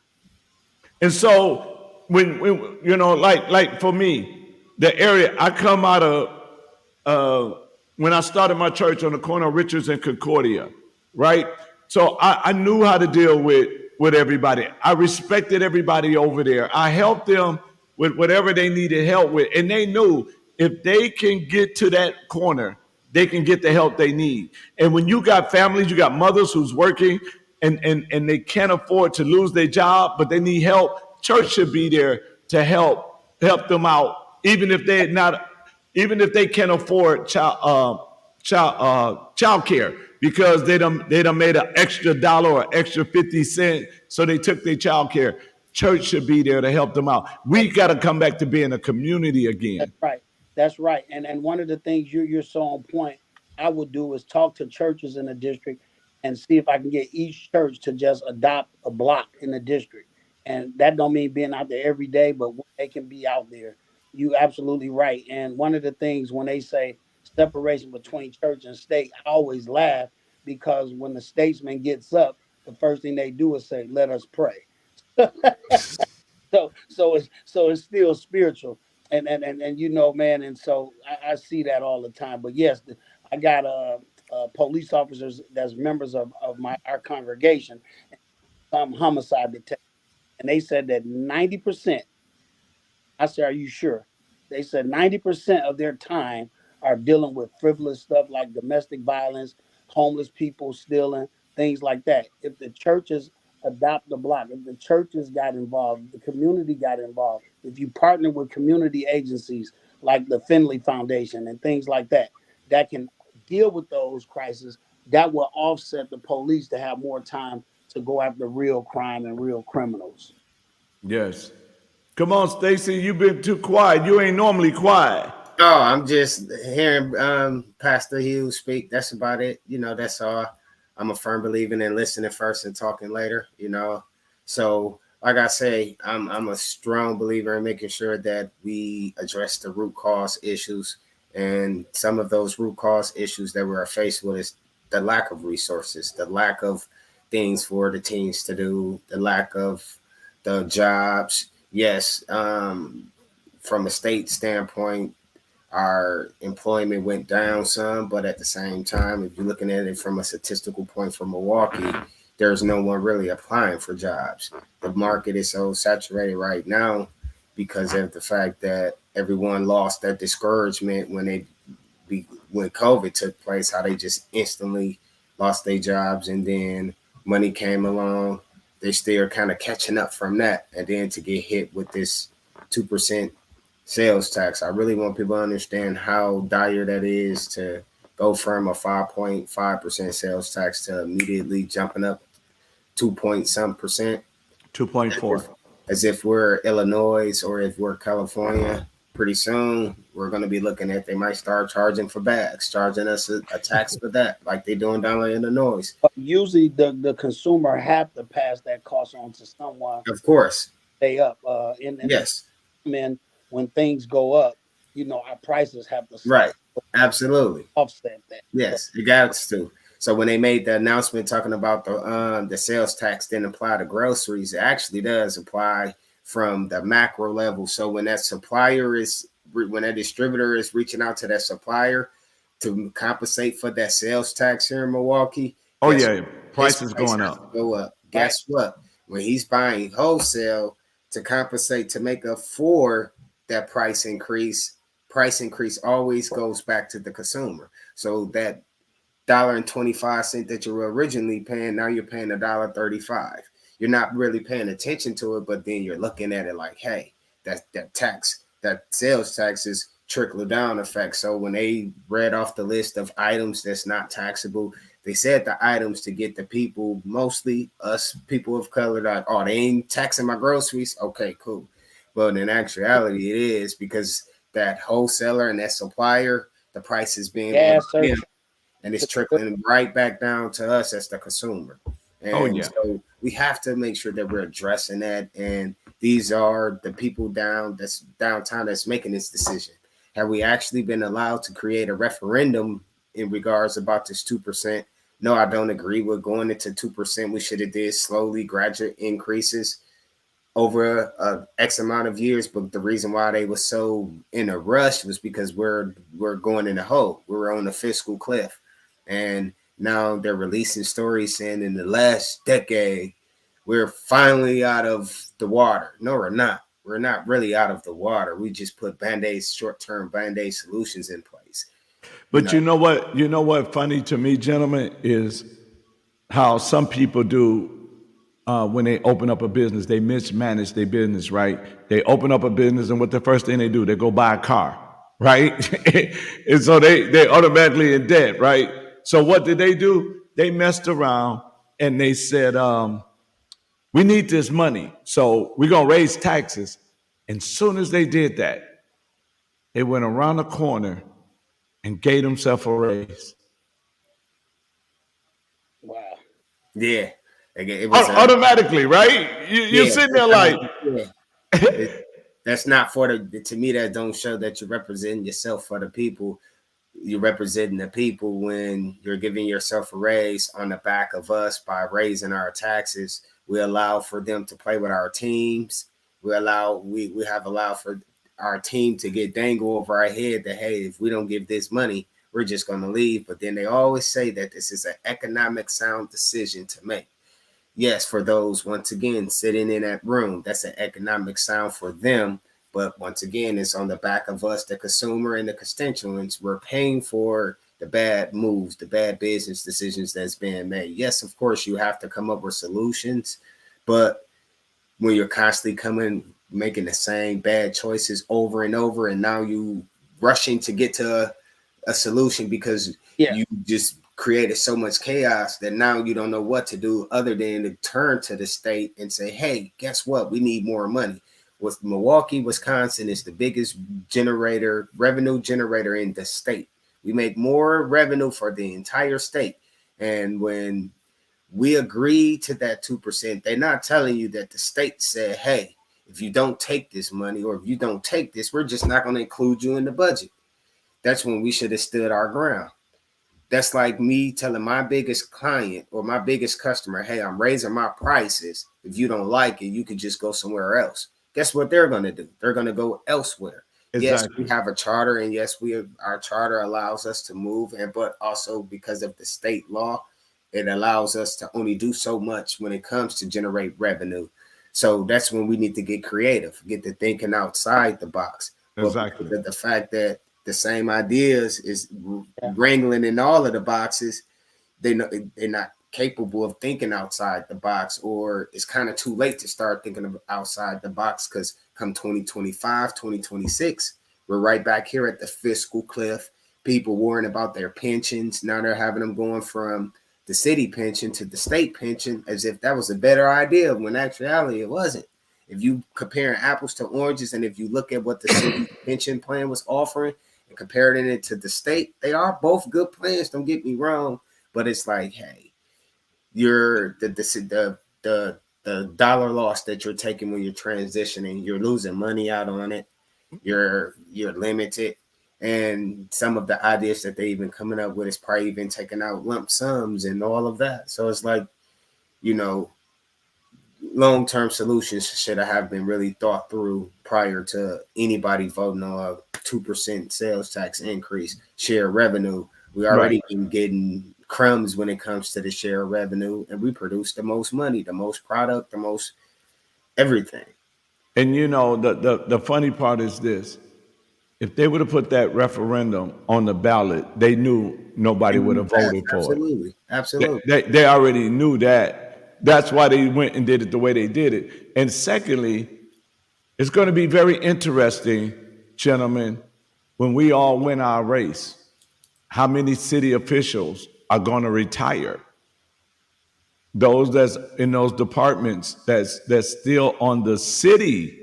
And so when like for me, the area I come out of, when I started my church on the corner of Richards and Concordia, right? So I knew how to deal with everybody. I respected everybody over there. I helped them with whatever they needed help with, and they knew if they can get to that corner, they can get the help they need. And when you got families, you got mothers who's working and they can't afford to lose their job, but they need help, church should be there to help them out, even if they can't afford child care, because they done made an extra dollar or extra 50 cents, so they took their child care. Church should be there to help them out. We got to come back to being a community again. That's right. And one of the things you're so on point, I would do is talk to churches in the district and see if I can get each church to just adopt a block in the district. And that don't mean being out there every day, but they can be out there. You absolutely right. And one of the things when they say separation between church and state, I always laugh, because when the statesman gets up, the first thing they do is say, "Let us pray." So it's still spiritual. And you know, man, and so I see that all the time. But yes, I got police officers that's members of our congregation, some homicide detectives, and they said that 90%. I said, "Are you sure?" They said 90% of their time are dealing with frivolous stuff like domestic violence, homeless people stealing, things like that. If the churches adopt the block, if the churches got involved, the community got involved, if you partner with community agencies like the Finley Foundation and things like that, that can deal with those crises, that will offset the police to have more time to go after real crime and real criminals. Yes. Come on, Stacy. You've been too quiet. You ain't normally quiet. Oh, I'm just hearing Pastor Hughes speak. That's about it. That's all. I'm a firm believer in listening first and talking later. So like I say, I'm a strong believer in making sure that we address the root cause issues, and some of those root cause issues that we're faced with is the lack of resources, the lack of things for the teens to do, the lack of the jobs. Yes, from a state standpoint, our employment went down some, but at the same time, if you're looking at it from a statistical point for Milwaukee, there's no one really applying for jobs. The market is so saturated right now because of the fact that everyone lost that discouragement when COVID took place, how they just instantly lost their jobs, and then money came along. They still kind of catching up from that, and then to get hit with this 2% sales tax. I really want people to understand how dire that is, to go from a 5.5% sales tax to immediately jumping up 2 point some percent. 2.4. As if we're Illinois or if we're California. Pretty soon we're going to be looking at, they might start charging for bags, charging us a tax for that, like they're doing down in Illinois. But usually the consumer have to pass that cost on to someone. Of course. Stay up. In the Yes. when things go up, our prices have to Right. Absolutely. offset that. Yes, it got to. So when they made the announcement talking about the sales tax didn't apply to groceries, it actually does apply from the macro level. So when that distributor is reaching out to that supplier to compensate for that sales tax here in Milwaukee, Oh yeah, prices going up. go up. Guess what? When he's buying wholesale to compensate, to make up for that price increase always goes back to the consumer. So that $1.25 that you were originally paying, now you're paying $1.35. You're not really paying attention to it, but then you're looking at it like, hey, that sales tax is trickle down effect. So when they read off the list of items that's not taxable, they said the items to get the people, mostly us people of color, like, oh, they ain't taxing my groceries. Okay, cool. But in actuality, it is, because that wholesaler and that supplier, the price is being and it's trickling right back down to us as the consumer. And so we have to make sure that we're addressing that. And these are the people that's downtown that's making this decision. Have we actually been allowed to create a referendum in regards about this 2%? No, I don't agree with going into 2%. We should have did slowly gradual increases over X amount of years. But the reason why they were so in a rush was because we're going in a hole. We're on the fiscal cliff. And now they're releasing stories saying in the last decade, we're finally out of the water. No, we're not. We're not really out of the water. We just put Band-Aids, short-term Band-Aid solutions in place. But you know what funny to me, gentlemen, is how some people do when they open up a business, they mismanage their business, right? They open up a business, and what the first thing they do, they go buy a car, right? And so they automatically in debt, right? So what did they do? They messed around and they said, we need this money, so we're going to raise taxes. And soon as they did that, they went around the corner and gave themselves a raise. Wow. Yeah. It was automatically, right? You're sitting there like... That's not for to me, that don't show that you're representing yourself for the people. You're representing the people when you're giving yourself a raise on the back of us by raising our taxes. We allow for them to play with our teams. We have allowed for our team to get dangle over our head that, hey, if we don't give this money, we're just going to leave. But then they always say that this is an economic sound decision to make. Yes, for those, once again, sitting in that room, that's an economic sound for them. But once again, it's on the back of us, the consumer and the constituents. We're paying for the bad moves, the bad business decisions that's being made. Yes, of course, you have to come up with solutions, but when you're constantly making the same bad choices over and over, and now you rushing to get to a solution because you just created so much chaos that now you don't know what to do other than to turn to the state and say, hey, guess what? We need more money. With Milwaukee, Wisconsin is the biggest revenue generator in the state. We make more revenue for the entire state. And when we agree to that 2%, they're not telling you that the state said, hey, if you don't take this money or if you don't take this, we're just not going to include you in the budget. That's when we should have stood our ground. That's like me telling my biggest client or my biggest customer, hey, I'm raising my prices. If you don't like it, you can just go somewhere else. Guess what they're going to do? They're going to go elsewhere. Exactly. Yes, we have a charter, and yes, our charter allows us to move, but also because of the state law, it allows us to only do so much when it comes to generate revenue. So that's when we need to get creative, get to thinking outside the box. Exactly. But the fact that the same ideas is wrangling in all of the boxes, they're not capable of thinking outside the box, or it's kind of too late to start thinking of outside the box because come 2025, 2026, we're right back here at the fiscal cliff. People worrying about their pensions. Now they're having them going from the city pension to the state pension as if that was a better idea, when actuality it wasn't. If you comparing apples to oranges, and if you look at what the city pension plan was offering and comparing it to the state, they are both good plans. Don't get me wrong, but it's like, hey, you're the dollar loss that you're taking when you're transitioning, you're losing money out on it. You're limited. And some of the ideas that they even coming up with is probably even taking out lump sums and all of that. So it's like, long-term solutions should have been really thought through prior to anybody voting on a 2% sales tax increase, share revenue. We already been getting crumbs when it comes to the share revenue, and we produce the most money, the most product, the most everything. And the funny part is this. If they would have put that referendum on the ballot, they knew nobody would have voted for it. Absolutely. They already knew that. That's why they went and did it the way they did it. And secondly, it's going to be very interesting, gentlemen, when we all win our race, how many city officials are going to retire? Those that's in those departments that's still on the city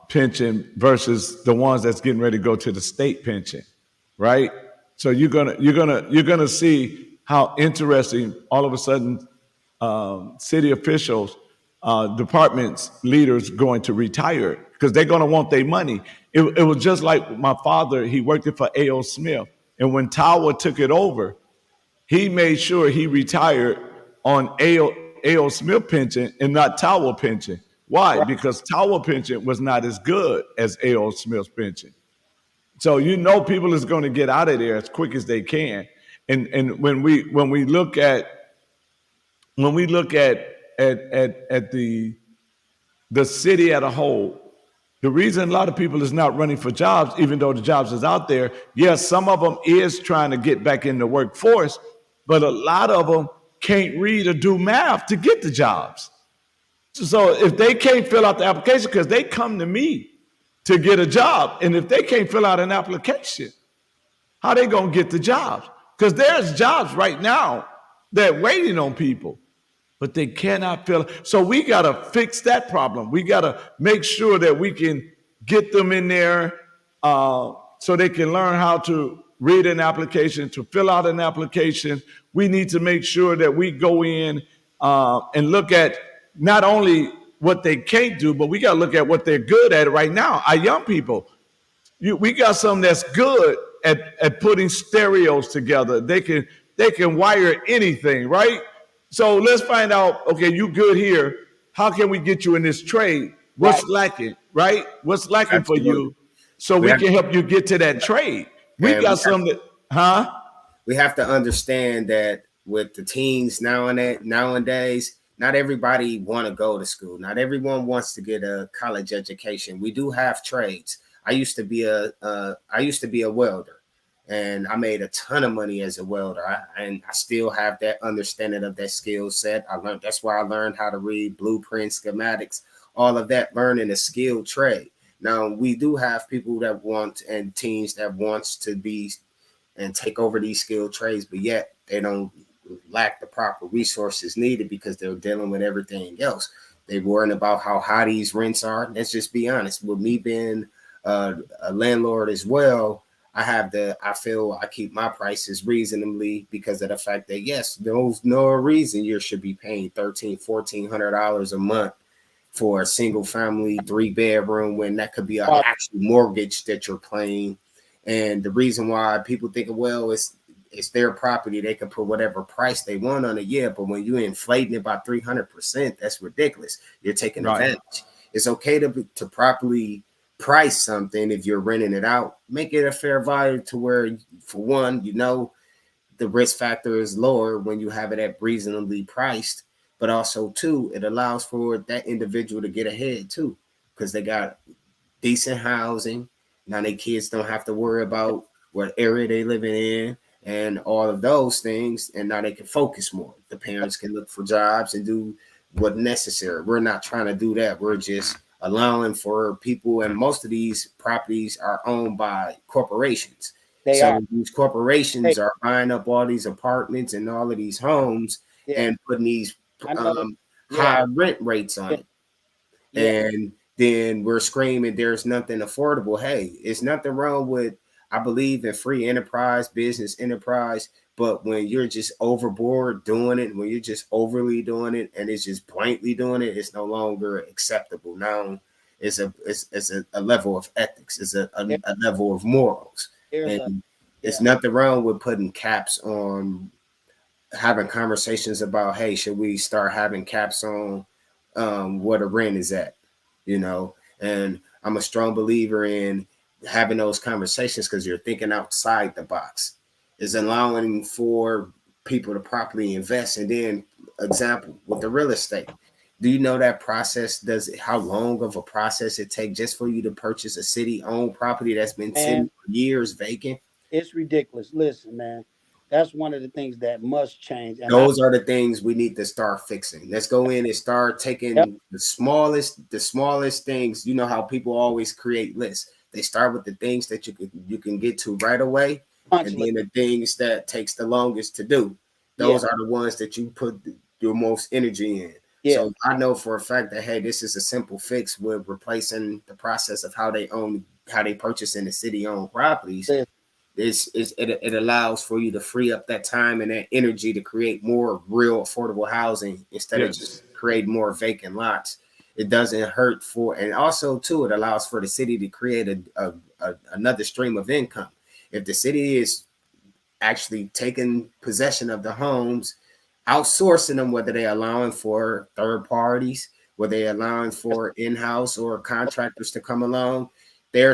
pension versus the ones that's getting ready to go to the state pension, right? So you're gonna see how interesting all of a sudden city officials, departments, leaders going to retire because they're gonna want their money. It was just like my father. He worked it for A.O. Smith, and when Tower took it over, he made sure he retired on A.O. Smith pension and not Tower pension. Why? Because Tower pension was not as good as A.O. Smith's pension. So people is going to get out of there as quick as they can. And when we look at the city as a whole, the reason a lot of people is not running for jobs, even though the jobs is out there, yes, some of them is trying to get back in the workforce, but a lot of them can't read or do math to get the jobs. So if they can't fill out the application, because they come to me to get a job, and if they can't fill out an application, how they gonna get the jobs? Because there's jobs right now that waiting on people, but they cannot fill. So we gotta fix that problem. We gotta make sure that we can get them in there so they can learn how to read an application, to fill out an application. We need to make sure that we go in and look at not only what they can't do, but we got to look at what they're good at right now. Our young people, we got some that's good at putting stereos together. They can wire anything, right? So let's find out, okay, you good here. How can we get you in this trade? What's lacking, right? What's lacking for Absolutely. you, so We we have, can help you get to that trade. We and got some that, huh? we have to understand that with the teens nowadays, not everybody want to go to school. Not everyone wants to get a college education. We do have trades. I used to be a welder, and I made a ton of money as a welder. And I still have that understanding of that skill set. That's why I learned how to read blueprints, schematics, all of that. Learning a skilled trade. Now we do have people that want and teens that wants to be and take over these skilled trades, but yet they don't lack the proper resources needed because they're dealing with everything else. They're worrying about how high these rents are. Let's just be honest. With me being a landlord as well, I feel I keep my prices reasonably because of the fact that yes, there's no reason you should be paying $1,300-$1,400 a month for a single family 3-bedroom when that could be an actual mortgage that you're paying. And the reason why people think, well, it's their property, they can put whatever price they want on it. Yeah, but when you're inflating it by 300%, that's ridiculous. You're taking advantage. It's okay to properly price something if you're renting it out. Make it a fair value to where, for one, the risk factor is lower when you have it at reasonably priced, but also two, it allows for that individual to get ahead too, because they got decent housing. Now their kids don't have to worry about what area they living in and all of those things. And now they can focus more. The parents can look for jobs and do what necessary. We're not trying to do that. We're just allowing for people, and most of these properties are owned by corporations. So these corporations are buying up all these apartments and all of these homes and putting these high rent rates on it. And then we're screaming there's nothing affordable. Hey, it's nothing wrong with, I believe in free enterprise, business enterprise, but when you're just overboard doing it, when you're just overly doing it and it's just blankly doing it, it's no longer acceptable. Now it's a level of ethics, it's a level of morals. And it's nothing wrong with putting caps on, having conversations about, hey, should we start having caps on where the rent is at, and I'm a strong believer in having those conversations because you're thinking outside the box. Is allowing for people to properly invest. And then, example, with the real estate, do you know that process how long of a process it takes just for you to purchase a city-owned property that's been sitting for years vacant? It's ridiculous. Listen, man, that's one of the things that must change. And those are the things we need to start fixing. Let's go in and start taking the smallest things. You know how people always create lists. They start with the things that you can get to right away, and then the things that takes the longest to do. Those are the ones that you put your most energy in. So I know for a fact that, hey, this is a simple fix with replacing the process of how they purchase in the city-owned properties. It allows for you to free up that time and that energy to create more real affordable housing instead of just create more vacant lots. It doesn't hurt and also too, it allows for the city to create another stream of income. If the city is actually taking possession of the homes, outsourcing them, whether they're allowing for third parties, whether they're allowing for in-house or contractors to come along, they're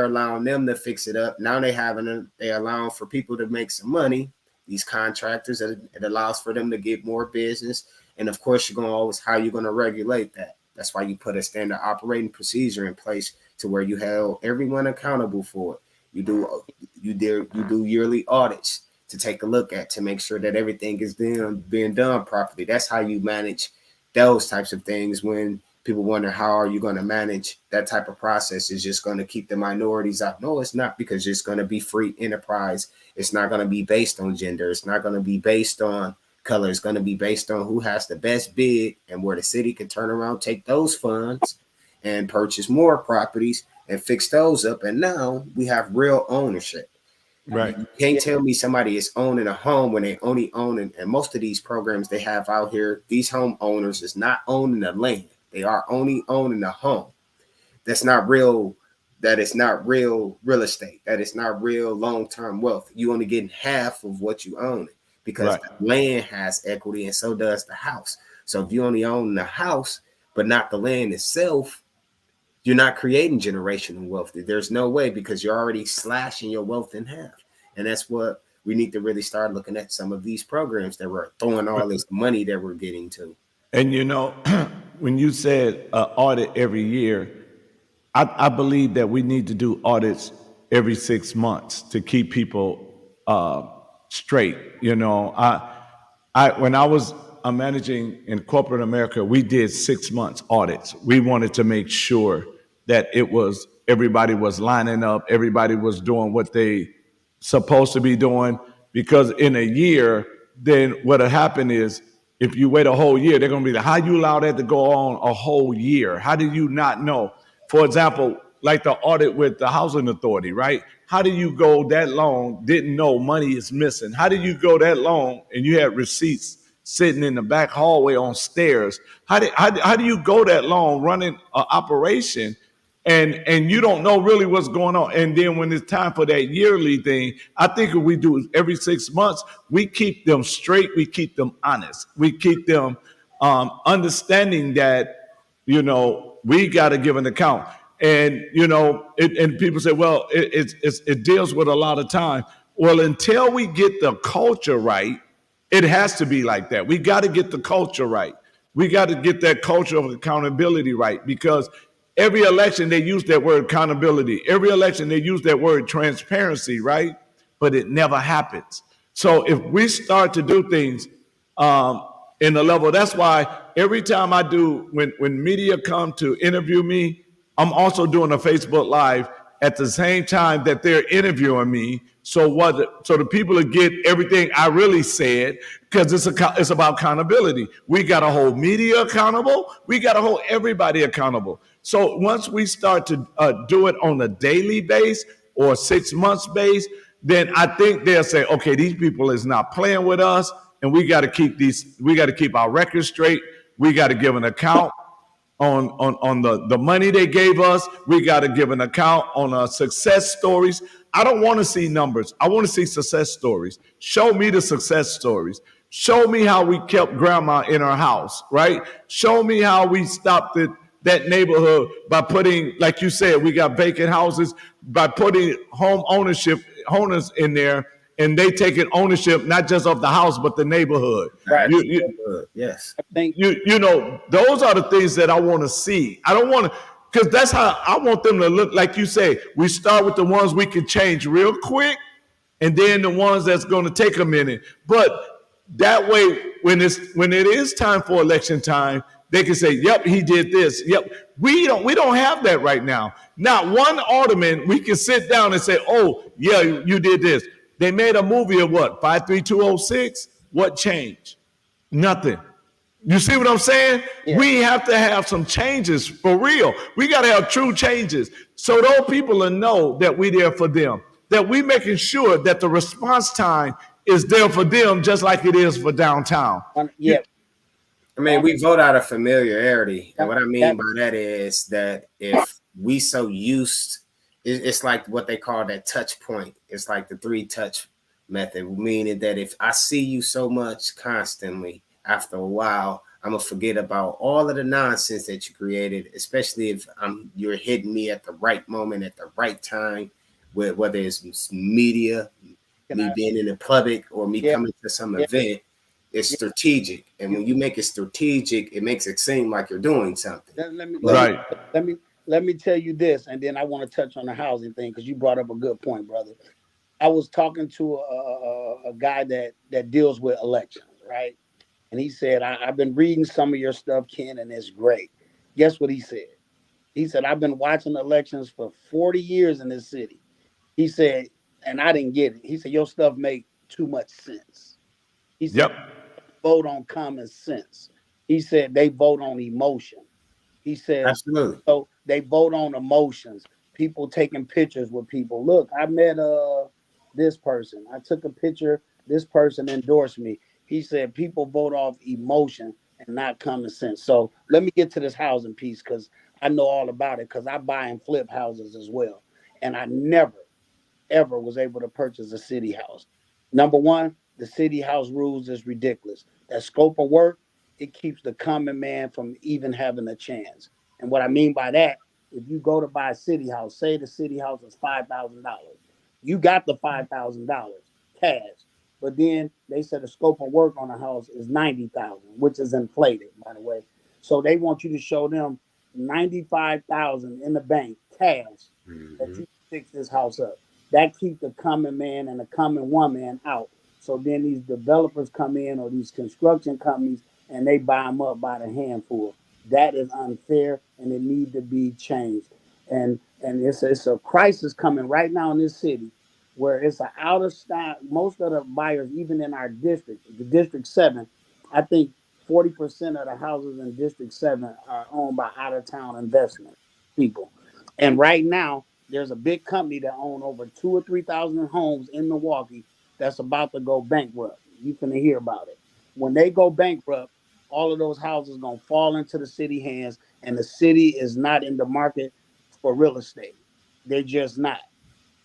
allowing them to fix it up. Now they're allowing for people to make some money, these contractors, and it allows for them to get more business. And of course, how you're going to regulate that. That's why you put a standard operating procedure in place to where you held everyone accountable for it. You do yearly audits to take a look at to make sure that everything is being done properly. That's how you manage those types of things. When people wonder how are you going to manage that type of process, is just going to keep the minorities out. No, it's not, because it's going to be free enterprise. It's not going to be based on gender. It's not going to be based on color. It's going to be based on who has the best bid, and where the city can turn around, take those funds and purchase more properties and fix those up. And now we have real ownership. Right. You can't tell me somebody is owning a home when they only own it. And most of these programs they have out here, these homeowners is not owning the land. They are only owning the home. That's not real. That is not real estate. That is not real long-term wealth. You only getting half of what you own it, because the land has equity and so does the house. So if you only own the house but not the land itself, you're not creating generational wealth. There's no way, because you're already slashing your wealth in half. And that's what we need to really start looking at, some of these programs that we're throwing all this money that we're getting to. And when you said audit every year, I believe that we need to do audits every 6 months to keep people straight. When I was managing in corporate America, we did 6 months audits. We wanted to make sure that everybody was lining up, everybody was doing what they supposed to be doing. Because in a year, then what'll happen is, if you wait a whole year, they're gonna be like, how you allow that to go on a whole year? How did you not know? For example, like the audit with the housing authority, right? How do you go that long, didn't know money is missing? How do you go that long and you had receipts sitting in the back hallway on stairs? How do you go that long running an operation and you don't know really what's going on? And then when it's time for that yearly thing, I think if we do every 6 months, we keep them straight, we keep them honest, we keep them understanding that we got to give an account. And and people say, well, it deals with a lot of time. Well, until we get the culture right, it has to be like that. We got to get the culture right. We got to get that culture of accountability right, because every election they use that word accountability. Every election they use that word transparency, right? But it never happens. So if we start to do things in the level, that's why every time I do, when media come to interview me, I'm also doing a Facebook Live at the same time that they're interviewing me. So the people will get everything I really said, because it's about accountability. We got to hold media accountable. We got to hold everybody accountable. So once we start to do it on a daily base or 6 months base, then I think they'll say, okay, these people is not playing with us, and we got to keep our records straight. We got to give an account on the money they gave us. We got to give an account on success stories. I don't want to see numbers. I want to see success stories. Show me the success stories. Show me how we kept grandma in her house, right? Show me how we stopped that neighborhood by putting, like you said, we got vacant houses, by putting home ownership owners in there, and they taking ownership not just of the house but the neighborhood. Right. Yes. I think Those are the things that I want to see. I don't want to, because that's how I want them to look. Like you say, we start with the ones we can change real quick, and then the ones that's going to take a minute. But that way, when it is time for election time, they can say, "Yep, he did this." Yep, we don't have that right now. Not one alderman we can sit down and say, "Oh, yeah, you did this." They made a movie of what, 53206? What changed? Nothing. You see what I'm saying? Yeah. We have to have some changes for real. We got to have true changes, so those people will know that we there for them, that we making sure that the response time is there for them, just like it is for downtown. Yeah. I mean, we vote out of familiarity. And what I mean by that is that if we so used, it's like what they call that touch point. It's like the 3-touch method, meaning that if I see you so much constantly, after a while, I'm going to forget about all of the nonsense that you created, especially if you're hitting me at the right moment, at the right time, whether it's media, me being in the public, or me coming to some event. It's strategic, and when you make it strategic, it makes it seem like you're doing something. Let me tell you this, and then I want to touch on the housing thing, because you brought up a good point, brother. I was talking to a guy that deals with elections, right? And he said, I've been reading some of your stuff, Ken, and it's great. Guess what he said? He said, I've been watching elections for 40 years in this city. He said, and I didn't get it. He said, your stuff make too much sense. He said, vote on common sense. He said, they vote on emotion. He said, absolutely. So they vote on emotions. People taking pictures with people. Look, I met this person. I took a picture. This person endorsed me. He said, people vote off emotion and not common sense. So let me get to this housing piece, because I know all about it, because I buy and flip houses as well. And I never, ever was able to purchase a city house. Number one, the city house rules is ridiculous. That scope of work, it keeps the common man from even having a chance. And what I mean by that, if you go to buy a city house, say the city house is $5,000, you got the $5,000 cash, but then they said the scope of work on the house is 90,000, which is inflated, by the way. So they want you to show them 95,000 in the bank cash that Mhm. you fix this house up. That keep the common man and the common woman out. So then these developers come in, or these construction companies, and they buy them up by the handful. That is unfair, and it need to be changed. And it's a crisis coming right now in this city, where it's an out of stock. Most of the buyers, even in our district, the District 7, I think 40% of the houses in District 7 are owned by out of town investment people. And right now, there's a big company that owns over 2 or 3 thousand homes in Milwaukee that's about to go bankrupt. You finna hear about it. When they go bankrupt, all of those houses gonna fall into the city hands, and the city is not in the market for real estate. They're just not.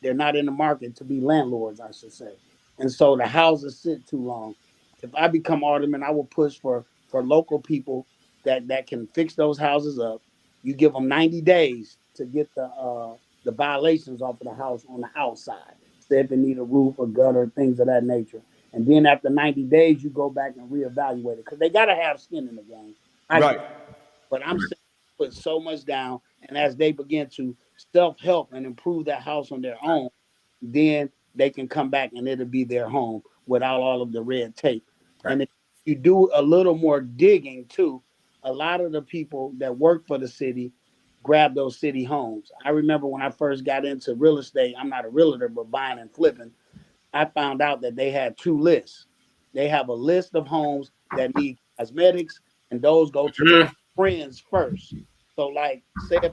They're not in the market to be landlords, I should say. And so the houses sit too long. If I become alderman, I will push for local people that can fix those houses up. You give them 90 days to get the violations off of the house on the outside. Say if it need a roof or gutter, things of that nature. And then after 90 days, you go back and reevaluate it, because they gotta have skin in the game. I Right. get, but I'm saying put so much down, and as they begin to self help and improve that house on their own, then they can come back and it'll be their home without all of the red tape. Right. And if you do a little more digging too, a lot of the people that work for the city grab those city homes. I remember when I first got into real estate, I'm not a realtor, but buying and flipping, I found out that they had two lists. They have a list of homes that need cosmetics, and those go to their Mhm. friends first. So, like, say if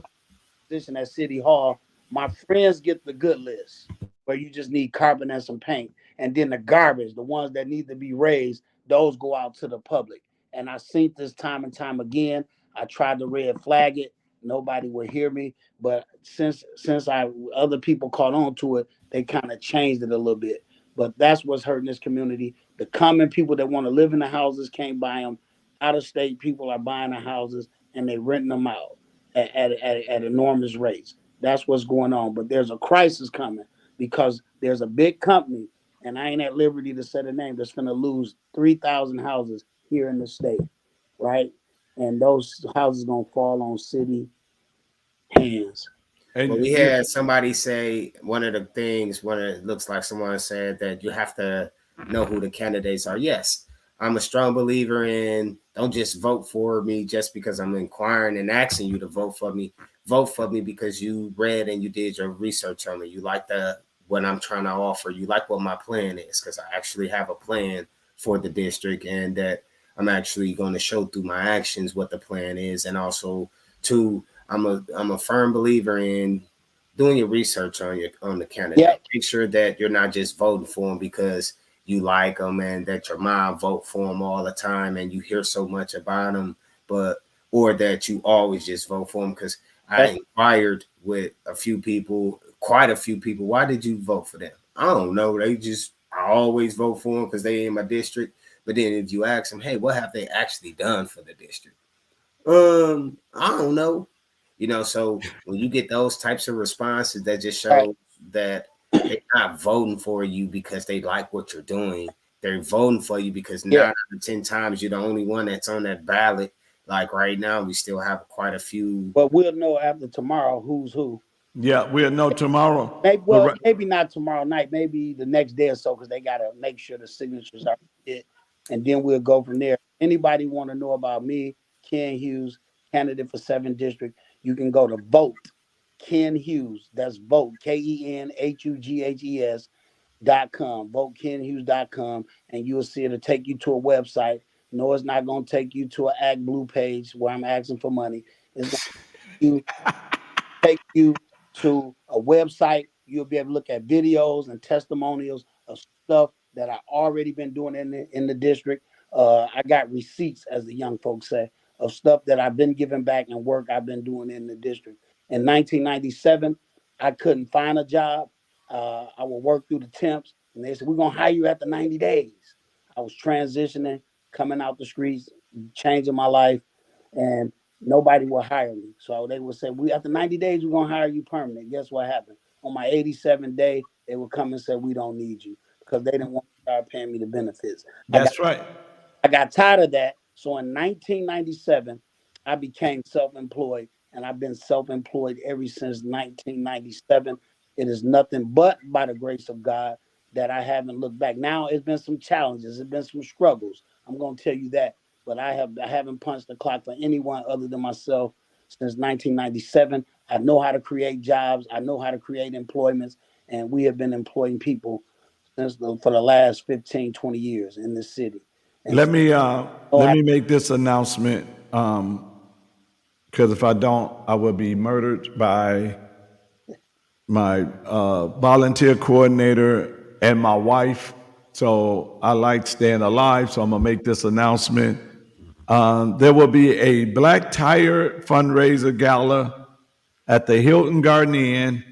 position at City Hall, my friends get the good list, where you just need carpet and some paint. And then the garbage, the ones that need to be raised, those go out to the public. And I seen this time and time again. I tried to red flag it. Nobody would hear me. But since I other people caught on to it, they kind of changed it a little bit. But that's what's hurting this community. The common people that want to live in the houses can't buy them. Out of state people are buying the houses and they renting them out at enormous rates. That's what's going on. But there's a crisis coming, because there's a big company, and I ain't at liberty to say the name, that's going to lose 3,000 houses here in the state, right? And those houses going to fall on city hands. Well, And we you, had somebody say one of the things, one of it looks like someone said that you have to know who the candidates are. Yes, I'm a strong believer in don't just vote for me just because I'm inquiring and asking you to vote for me. Vote for me because you read and you did your research on me. You like the what I'm trying to offer. You like what my plan is, because I actually have a plan for the district, and that I'm actually going to show through my actions what the plan is, and also to I'm a firm believer in doing your research on the candidate. Yep. Make sure that you're not just voting for them because you like them and that your mom vote for them all the time and you hear so much about them, but or that you always just vote for them. Because I That's inquired with a few people, quite a few people, why did you vote for them? I don't know. They just I always vote for them because they in my district. But then if you ask them, hey, what have they actually done for the district? I don't know. So when you get those types of responses, that just right. shows that they're not voting for you because they like what you're doing. They're voting for you because Yeah. 9 out of 10 times you're the only one that's on that ballot. Like right now, we still have quite a few. But we'll know after tomorrow who's who. yeah, we'll know tomorrow. Maybe, But well, maybe not tomorrow night. Maybe the next day or so, because they got to make sure the signatures are it, and then we'll go from there. Anybody want to know about me, Ken Hughes, candidate for 7th District? You can go to vote Ken Hughes. That's vote KenHughes.com. VoteKenHughes.com, and you will see it'll take you to a website. No, it's not going to take you to an Act Blue page where I'm asking for money. It's going to take you to a website. You'll be able to look at videos and testimonials of stuff that I already been doing in the district. I got receipts, as the young folks say, of stuff that I've been giving back and work I've been doing in the district. In 1997, I couldn't find a job. I would work through the temps, and they said, "We're gonna hire you after 90 days." I was transitioning, coming out the streets, changing my life, and nobody will hire me. So they would say, "We after 90 days, we're gonna hire you permanent." Guess what happened? On my 87th day, they would come and say, "We don't need you," because they didn't want to start paying me the benefits. I got That's right. I got tired of that. So in 1997, I became self-employed, and I've been self-employed ever since 1997. It is nothing but by the grace of God that I haven't looked back. Now it's been some challenges, it's been some struggles. I'm going to tell you that, but I haven't punched the clock for anyone other than myself since 1997. I know how to create jobs. I know how to create employments, and we have been employing people for the last 15, 20 years in this city. And Let so me I know let how. me make this announcement because if I don't, I will be murdered by my volunteer coordinator and my wife. So I like staying alive. So I'm gonna make this announcement. There will be a Black Tire fundraiser gala at the Hilton Garden Inn,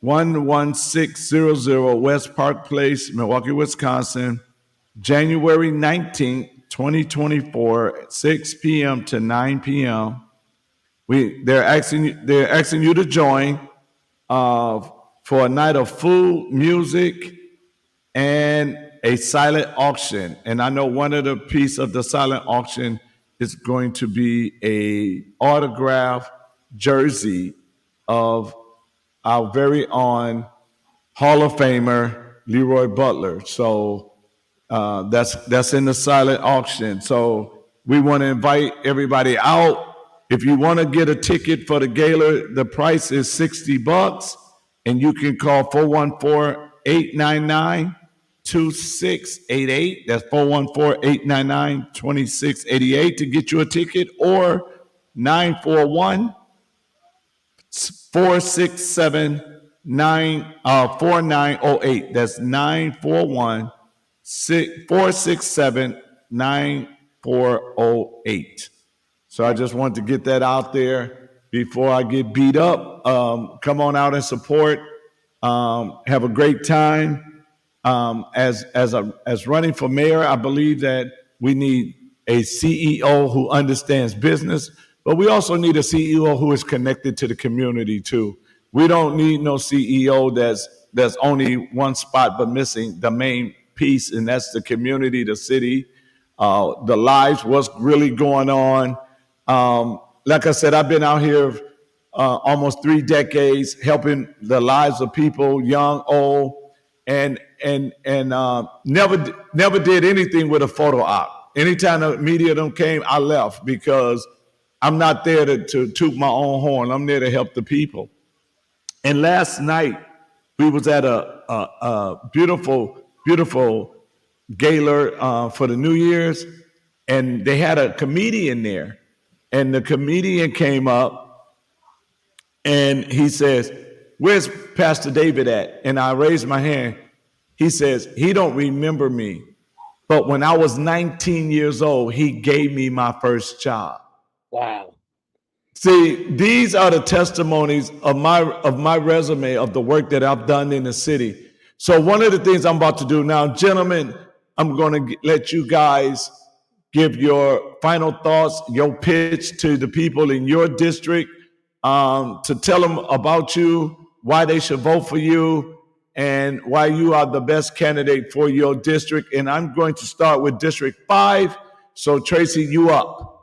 11600 West Park Place, Milwaukee, Wisconsin, January 19th, 2024, 6 p.m. to 9 p.m. They're asking you to join uh, for a night of food, music, and a silent auction. And I know one of the piece of the silent auction is going to be a autograph jersey of our very own Hall of Famer Leroy Butler. So that's in the silent auction. So we want to invite everybody out. If you want to get a ticket for the gala, the price is $60, and you can call 414-899-2688. That's 414-899-2688 to get you a ticket, or 941 4908. That's 941 467-9408. So I just want to get that out there before I get beat up. Come on out and support. Have a great time. As running for mayor, I believe that we need a CEO who understands business, but we also need a CEO who is connected to the community too. We don't need no CEO that's only one spot but missing the main piece, and that's the community, the city, the lives, what's really going on. Like I said, I've been out here almost 3 decades helping the lives of people, young, old, and never did anything with a photo op. Anytime the media them came, I left because I'm not there to toot my own horn. I'm there to help the people. And last night we was at a beautiful gala for the New Year's, and they had a comedian there, and the comedian came up and he says, "Where's Pastor David at?" And I raised my hand. He says, "He don't remember me, but when I was 19 years old, he gave me my first job." Wow. See, these are the testimonies of my resume of the work that I've done in the city. So one of the things I'm about to do now, gentlemen, I'm going to let you guys give your final thoughts, your pitch to the people in your district, to tell them about you, why they should vote for you, and why you are the best candidate for your district. And I'm going to start with District 5. So Tracy, you up.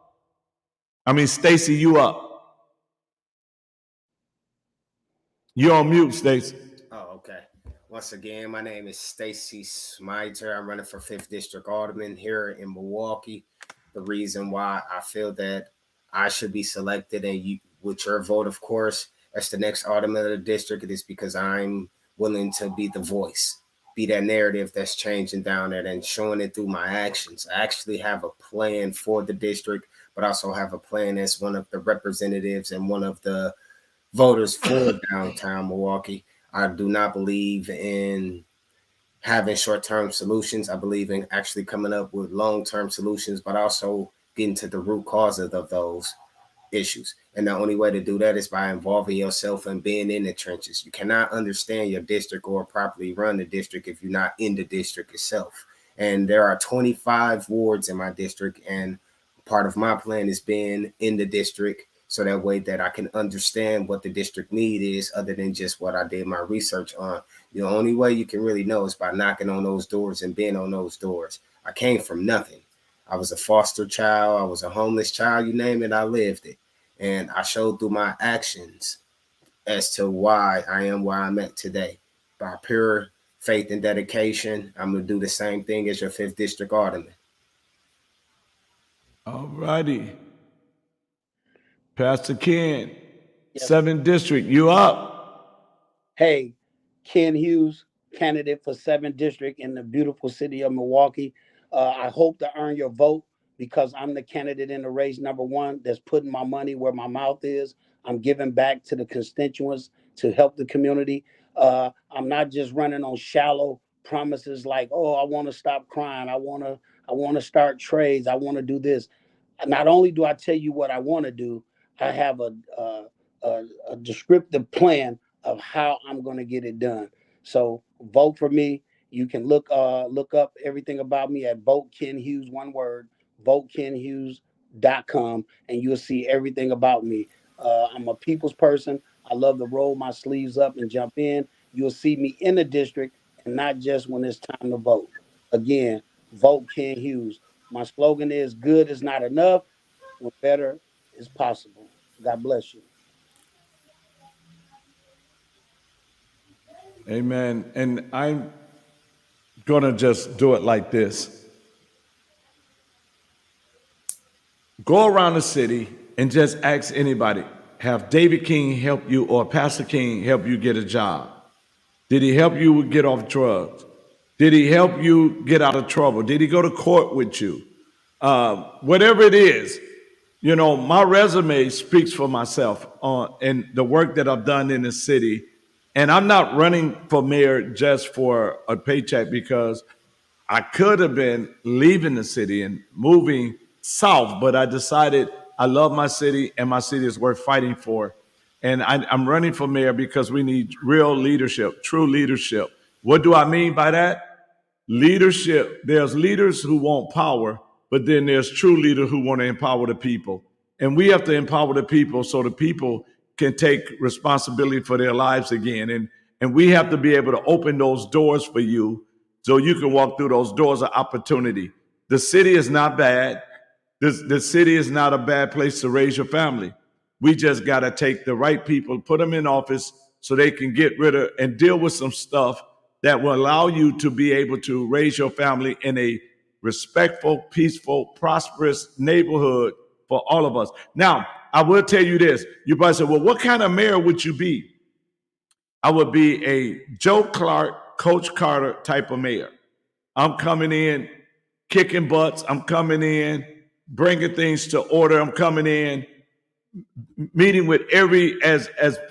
Stacy, you up. You're on mute, Stacy. Oh, okay. Once again, my name is Stacy Smiter. I'm running for 5th District Alderman here in Milwaukee. The reason why I feel that I should be selected, and you, with your vote, of course, as the next Alderman of the district, it is because I'm willing to be the voice, be that narrative that's changing down there and showing it through my actions. I actually have a plan for the district, but also have a plan as one of the representatives and one of the voters for downtown Milwaukee. I do not believe in having short-term solutions. I believe in actually coming up with long-term solutions, but also getting to the root causes of those issues. And the only way to do that is by involving yourself and being in the trenches. You cannot understand your district or properly run the district if you're not in the district itself. And there are 25 wards in my district, and part of my plan is being in the district, so that way that I can understand what the district need is, other than just what I did my research on. The only way you can really know is by knocking on those doors and being on those doors. I came from nothing. I was a foster child. I was a homeless child. You name it, I lived it. And I showed through my actions as to why I am where I'm at today. By pure faith and dedication, I'm going to do the same thing as your 5th District Alderman. All righty. Pastor Ken, Yes. 7th District, you up? Hey, Ken Hughes, candidate for 7th District in the beautiful city of Milwaukee. I hope to earn your vote because I'm the candidate in the race #1 that's putting my money where my mouth is. I'm giving back to the constituents to help the community. I'm not just running on shallow promises like, oh, I want to stop crime. I want to start trades. I want to do this. Not only do I tell you what I want to do, I have a descriptive plan of how I'm going to get it done. So vote for me. You can look up everything about me at Vote Ken Hughes, one word, votekenhughes.com, and you'll see everything about me. I'm a people's person. I love to roll my sleeves up and jump in. You'll see me in the district and not just when it's time to vote. Again, vote Ken Hughes. My slogan is good is not enough when better is possible. God bless you. Amen. And I'm going to just do it like this. Go around the city and just ask anybody, have David King help you or Pastor King help you get a job? Did he help you get off drugs? Did he help you get out of trouble? Did he go to court with you? Whatever it is, you know, my resume speaks for myself and the work that I've done in the city. And I'm not running for mayor just for a paycheck, because I could have been leaving the city and moving south, but I decided I love my city and my city is worth fighting for. And I'm running for mayor because we need real leadership, true leadership. What do I mean by that? Leadership, there's leaders who want power, but then there's true leaders who want to empower the people. And we have to empower the people so the people can take responsibility for their lives again. And we have to be able to open those doors for you so you can walk through those doors of opportunity. The city is not bad. The city is not a bad place to raise your family. We just got to take the right people, put them in office so they can get rid of and deal with some stuff that will allow you to be able to raise your family in a respectful, peaceful, prosperous neighborhood for all of us. Now, I will tell you this. You probably say, well, what kind of mayor would you be? I would be a Joe Clark, Coach Carter type of mayor. I'm coming in, kicking butts. I'm coming in, bringing things to order. I'm coming in, meeting with every, as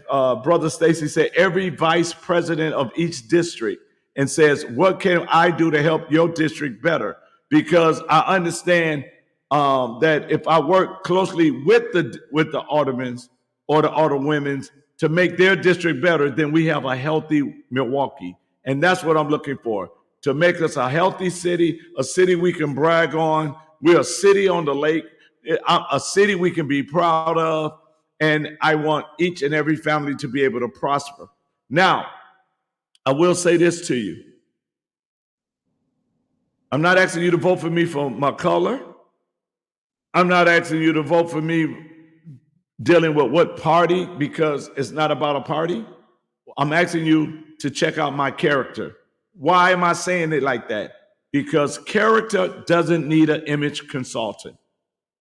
Brother Stacy said, every vice president of each district, and says, what can I do to help your district better? Because I understand that if I work closely with the aldermen or the alderwomen to make their district better, then we have a healthy Milwaukee. And that's what I'm looking for, to make us a healthy city, a city we can brag on. We're a city on the lake, a city we can be proud of. And I want each and every family to be able to prosper. Now, I will say this to you. I'm not asking you to vote for me for my color. I'm not asking you to vote for me dealing with what party, because it's not about a party. I'm asking you to check out my character. Why am I saying it like that? Because character doesn't need an image consultant.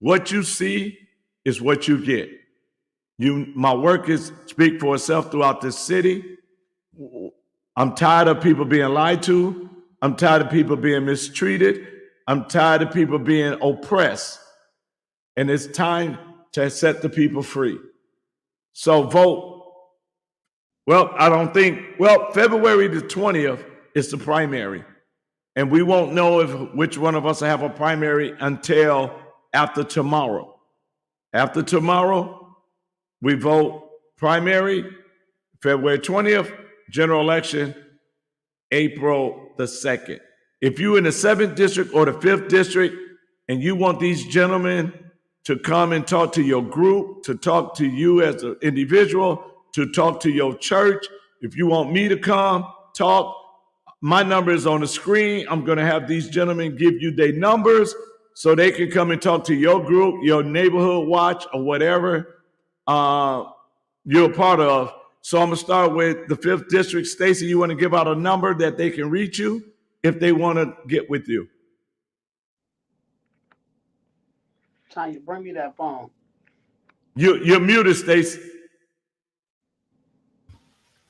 What you see is what you get. My work is speak for itself throughout this city. I'm tired of people being lied to. I'm tired of people being mistreated. I'm tired of people being oppressed. And it's time to set the people free. So vote. Well, February the 20th is the primary. And we won't know which one of us will have a primary until after tomorrow. After tomorrow, we vote primary, February 20th, general election, April the 2nd. If you're in the 7th district or the 5th district and you want these gentlemen to come and talk to your group, to talk to you as an individual, to talk to your church. If you want me to come talk, my number is on the screen. I'm going to have these gentlemen give you their numbers so they can come and talk to your group, your neighborhood watch, or whatever you're a part of. So I'm going to start with the 5th District. Stacy, you want to give out a number that they can reach you if they want to get with you? Tanya, bring me that phone. You're muted, Stacy.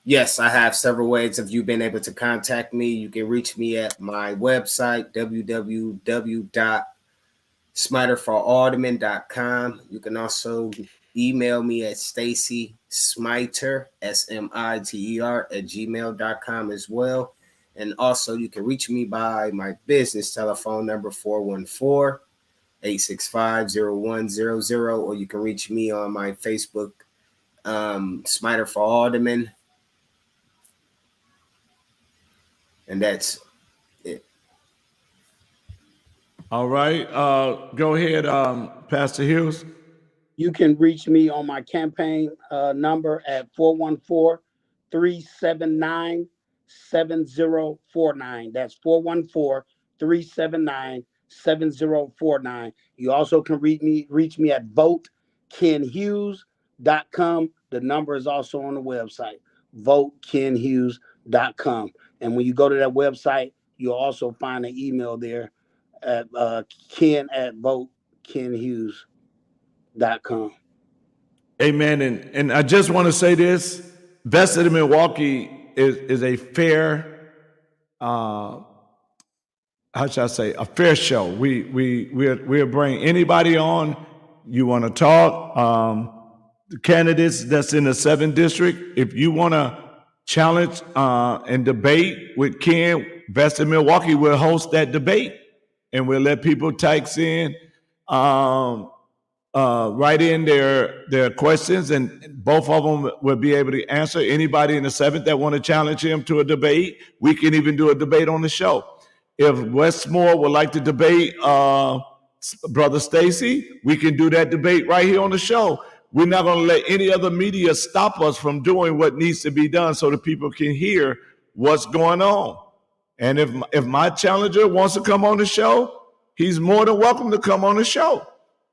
Yes, I have several ways of you being able to contact me. You can reach me at my website, www.smiterforalderman.com. You can also email me at Stacy Smiter, SMITER, at gmail.com as well. And also you can reach me by my business telephone number, 414-865-0100, or you can reach me on my Facebook, Smiter for Alderman. And that's it. All right. Go ahead, Pastor Hughes. You can reach me on my campaign number at 414-379-7049. That's 414-379-7049. You also can reach me at votekenhughes.com. The number is also on the website, votekenhughes.com. And when you go to that website, you'll also find an email there at ken@votekenhughes.com. Amen. And I just want to say this: Vested in Milwaukee is a fair, how should I say, a fair show. We'll bring anybody on you want to talk. The candidates that's in the 7th District, if you want to challenge and debate with Ken, Vested in Milwaukee will host that debate, and we'll let people text in. Write in their questions, and both of them will be able to answer. Anybody in the 7th that want to challenge him to a debate, we can even do a debate on the show. If Westmore would like to debate Brother Stacy, we can do that debate right here on the show. We're not going to let any other media stop us from doing what needs to be done so that people can hear what's going on. And if my challenger wants to come on the show, he's more than welcome to come on the show.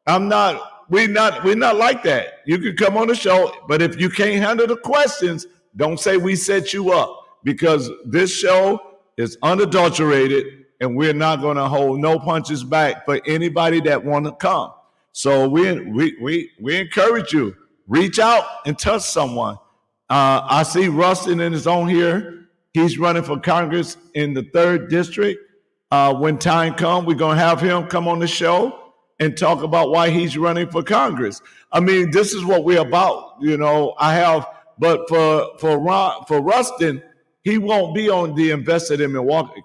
We're not like that. You can come on the show, but if you can't handle the questions, don't say we set you up, because this show is unadulterated and we're not going to hold no punches back for anybody that want to come. So we encourage you, reach out and touch someone. I see Rustin is on here. He's running for Congress in the 3rd District. When time comes, we're going to have him come on the show and talk about why he's running for Congress. I mean, this is what we're about, but for Rustin, he won't be on the Invested in Milwaukee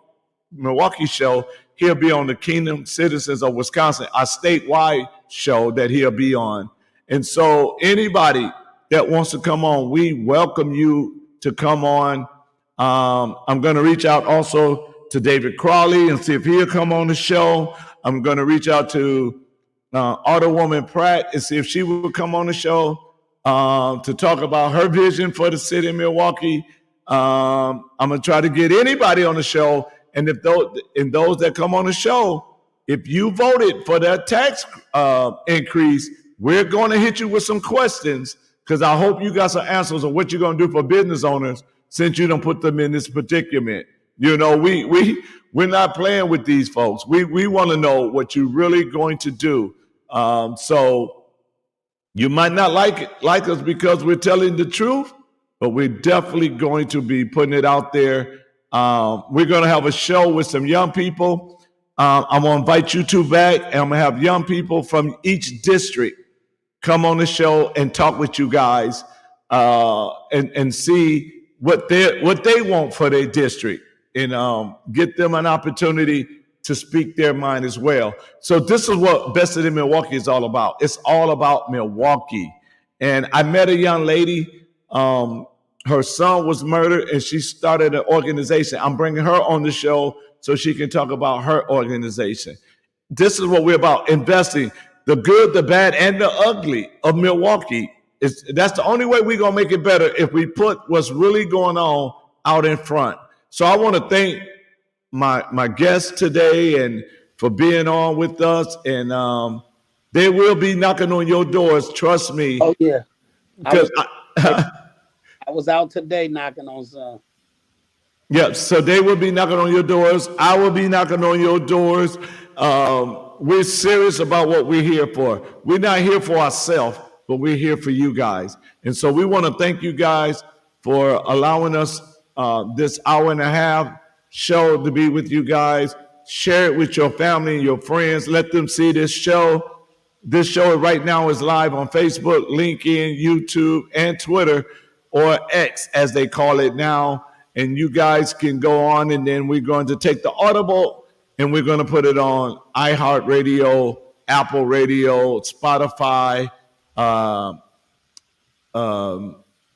show. He'll be on the Kingdom Citizens of Wisconsin, a statewide show that he'll be on. And so anybody that wants to come on, we welcome you to come on. I'm going to reach out also to David Crawley and see if he'll come on the show. I'm going to reach out to Alderwoman Pratt and see if she will come on the show to talk about her vision for the city of Milwaukee. I'm going to try to get anybody on the show. And if those that come on the show, if you voted for that tax increase, we're going to hit you with some questions, because I hope you got some answers on what you're going to do for business owners since you don't put them in this predicament. We're not playing with these folks. We want to know what you're really going to do. So you might not like us because we're telling the truth, but we're definitely going to be putting it out there. We're going to have a show with some young people. I'm going to invite you two back, and I'm going to have young people from each district come on the show and talk with you guys and see what they want for their district, and get them an opportunity to speak their mind as well. So this is what Vested in Milwaukee is all about. It's all about Milwaukee. And I met a young lady. Her son was murdered, and she started an organization. I'm bringing her on the show so she can talk about her organization. This is what we're about, investing. the good, the bad, and the ugly of Milwaukee. That's the only way we're gonna make it better if we put what's really going on out in front. So I want to thank my guests today and for being on with us. And they will be knocking on your doors. Trust me, Oh yeah, I because was I was out today knocking on some. yeah, so they will be knocking on your doors. I will be knocking on your doors. We're serious about what we're here for. We're not here for ourselves, but we're here for you guys. And so we want to thank you guys for allowing us this hour and a half show to be with you guys. Share it with your family and your friends. Let them see this show. This show right now is live on Facebook, LinkedIn, YouTube, and Twitter, or X as they call it now. And you guys can go on, and then we're going to take the Audible and we're going to put it on iHeartRadio, Apple Radio, Spotify,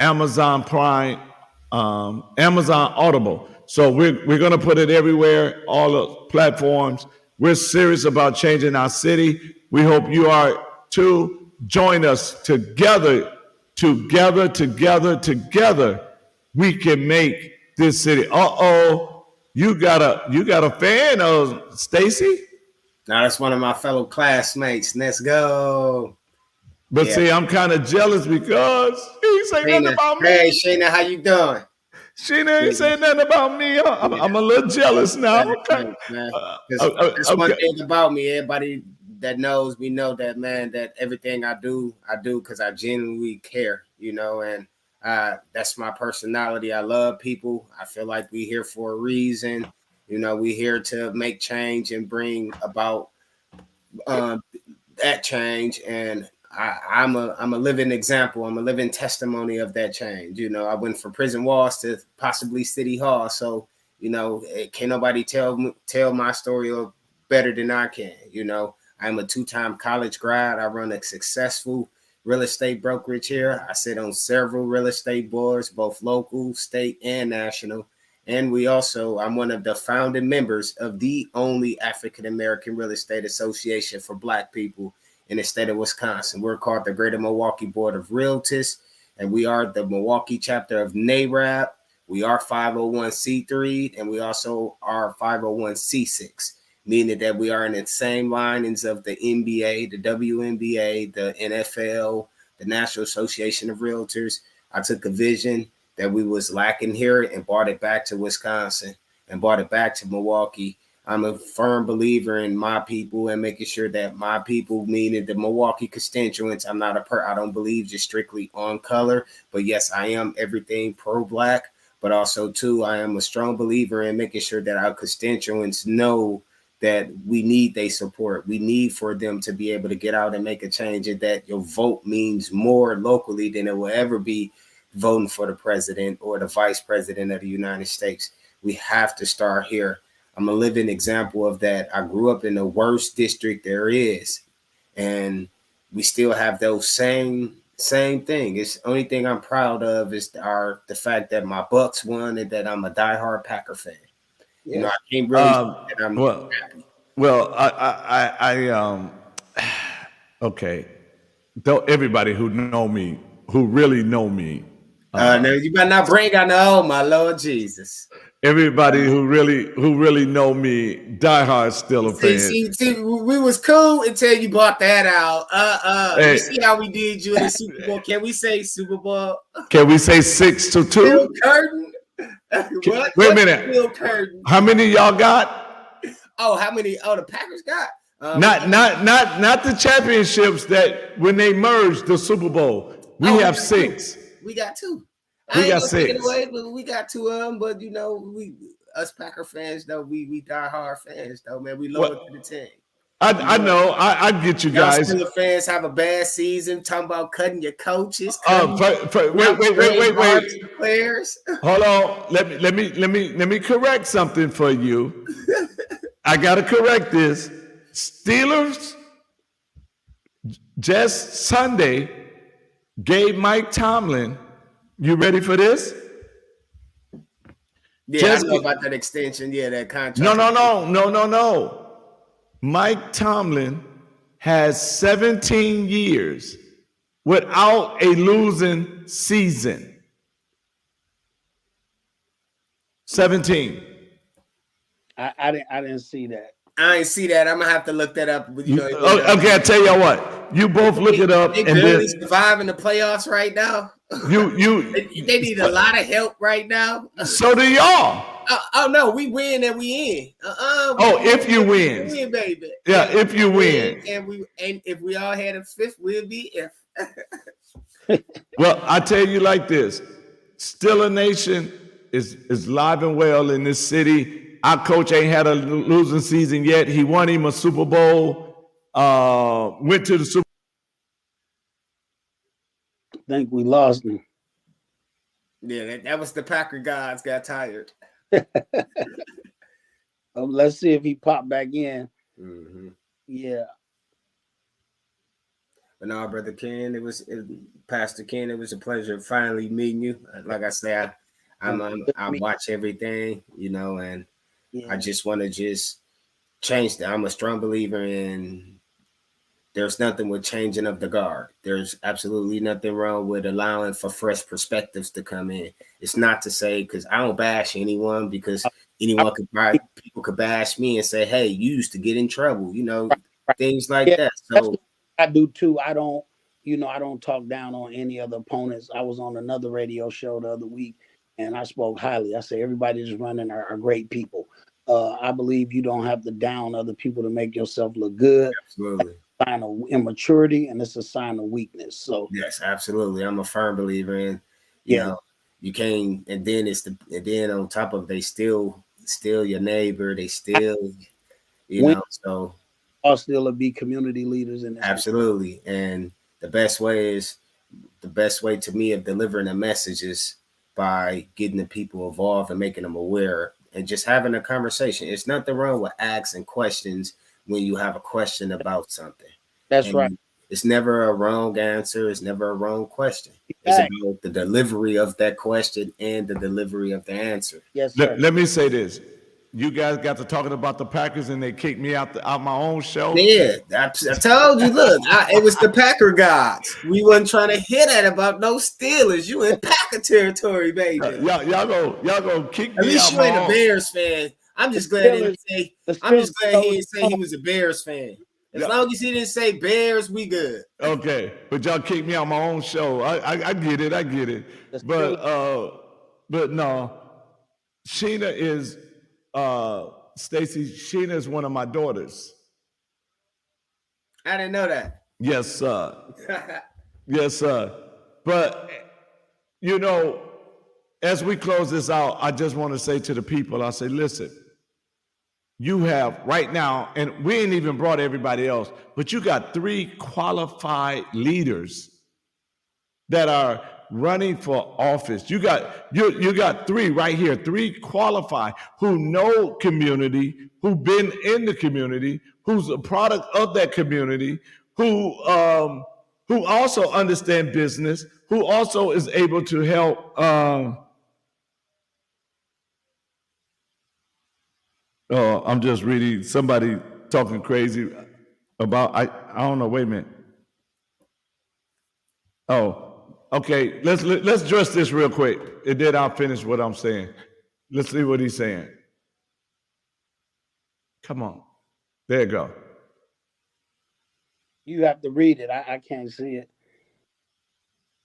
Amazon Prime, Amazon Audible. So we're going to put it everywhere, all the platforms. We're serious about changing our city. We hope you are too. Join us together. We can make this city. You got a fan of Stacy? Now that's one of my fellow classmates. Let's go. But see, I'm kind of jealous because he ain't saying nothing about me. Hey, Shayna, how you doing? Sheena ain't saying nothing about me. I'm a little jealous now. Okay. That's one thing about me. Everybody that knows me know that, man, that everything I do because I genuinely care, and that's my personality. I love people. I feel like we're here for a reason. We're here to make change and bring about that change. And I'm a living example. I'm a living testimony of that change. I went from prison walls to possibly City Hall. So, can't nobody tell my story better than I can. I'm a 2-time college grad. I run a successful real estate brokerage here. I sit on several real estate boards, both local, state, and national. And I'm one of the founding members of the only African-American real estate association for Black people in the state of Wisconsin. We're called the Greater Milwaukee Board of Realtors, and we are the Milwaukee chapter of NARAP. We are 501c3, and we also are 501c6, meaning that we are in the same linings of the NBA, the WNBA, the NFL, the National Association of Realtors. I took a vision that we was lacking here and brought it back to Wisconsin and brought it back to Milwaukee. I'm a firm believer in my people and making sure that my people, meaning the Milwaukee constituents, I don't believe just strictly on color, but yes, I am everything pro-Black, but also too, I am a strong believer in making sure that our constituents know that we need their support. We need for them to be able to get out and make a change, and that your vote means more locally than it will ever be voting for the president or the vice president of the United States. We have to start here. I'm a living example of that. I grew up in the worst district there is, and we still have those same thing. It's the only thing I'm proud of is the fact that my Bucks won and that I'm a diehard Packer fan. Yes. I can't really say that I'm happy. Well, I okay. Though everybody who really know me. No, you better not bring out my Lord Jesus. Everybody who really know me, diehard still a fan. See, we was cool until you brought that out. Hey. You see how we did you in the Super Bowl? Can we say Super Bowl? Can we say 6-2? Bill Curtin. Wait a minute. Bill Curtin. How many y'all got? How many? The Packers got. Not the championships that when they merged the Super Bowl. We have 6. We got 2. We got 6. Away, but we got 2 of them. But we us Packer fans though, we die hard fans though, man. We loyal to the team. I know. I get you guys. Y'all fans have a bad season. Talking about cutting your coaches. Wait. Players. Hold on. Let me correct something for you. I gotta correct this. Steelers just Sunday gave Mike Tomlin. You ready for this? Yeah, I know about that extension. Yeah, that contract. No. Mike Tomlin has 17 years without a losing season. 17. I didn't see that. I ain't see that. I'm gonna have to look that up. Okay, I tell you what. You both look it up, They and barely then surviving the playoffs right now. you They need a lot of help right now. So do y'all. Oh no, we win and we in. If you win, baby. Yeah, if you win. And if we all had a fifth, we'll be if. Well, I tell you like this: Still a Nation is live and well in this city. Our coach ain't had a losing season yet. He won him a Super Bowl. Went to the Super. I think we lost him. Yeah, that was the Packer gods got tired. Let's see if he popped back in. Mm-hmm. Yeah. But no, Brother Ken, Pastor Ken, it was a pleasure finally meeting you. Like I say, I watch everything, and Yeah. I just want to change that. I'm a strong believer in there's nothing with changing of the guard. There's absolutely nothing wrong with allowing for fresh perspectives to come in. It's not to say, because I don't bash anyone, because people could bash me and say, hey, you used to get in trouble, things like that. So I do too. I don't talk down on any other opponents. I was on another radio show the other week and I spoke highly. I say everybody that's running are great people. I believe you don't have to down other people to make yourself look good. Absolutely. Sign of immaturity, and it's a sign of weakness. So yes, absolutely. I'm a firm believer in you can't, and then on top of they still your neighbor, they still so all still to be community leaders in this absolutely. And the best way to me of delivering a message is by getting the people involved and making them aware and just having a conversation. It's nothing wrong with asking questions when you have a question about something. That's right. It's never a wrong answer. It's never a wrong question. It's about the delivery of that question and the delivery of the answer. Yes, sir. Let me say this. You guys got to talking about the Packers and they kicked me out my own show. Yeah, I told you, look, it was the Packer gods. We wasn't trying to hit at about no Steelers. You in Packer territory, baby. Y'all go kick me out. At least you ain't a Bears fan. I'm just glad he didn't say he was a Bears fan. As long as he didn't say Bears, we good. Okay, but y'all kicked me out my own show. I get it. But no, Sheena is Stacy. Sheena is one of my daughters. I didn't know that. Yes, sir. Yes, sir. But as we close this out, I just want to say to the people, I say, listen. You have right now, and we ain't even brought everybody else, but you got 3 qualified leaders that are running for office. You got 3 right here, 3 qualified who know community, who've been in the community, who's a product of that community, who also understand business, who also is able to help. I'm just reading somebody talking crazy about I don't know. Wait a minute. Oh, okay. Let's address this real quick, and then I'll finish what I'm saying. Let's see what he's saying. Come on, there you go. You have to read it. I can't see it.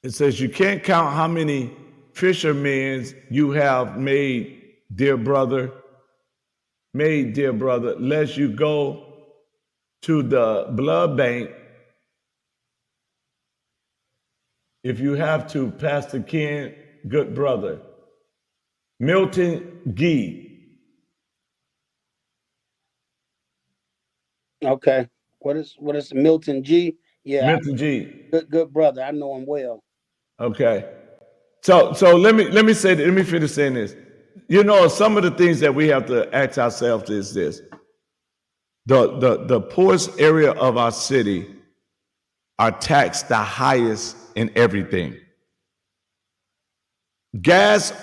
It says you can't count how many fishermen you have made, dear brother. Lest you go to the blood bank. If you have to, Pastor Ken, good brother. Milton Gee. Okay. What is Milton G? Yeah. Milton G. Good brother. I know him well. Okay. So let me finish saying this. Some of the things that we have to ask ourselves is this. The poorest area of our city are taxed the highest in everything. Gas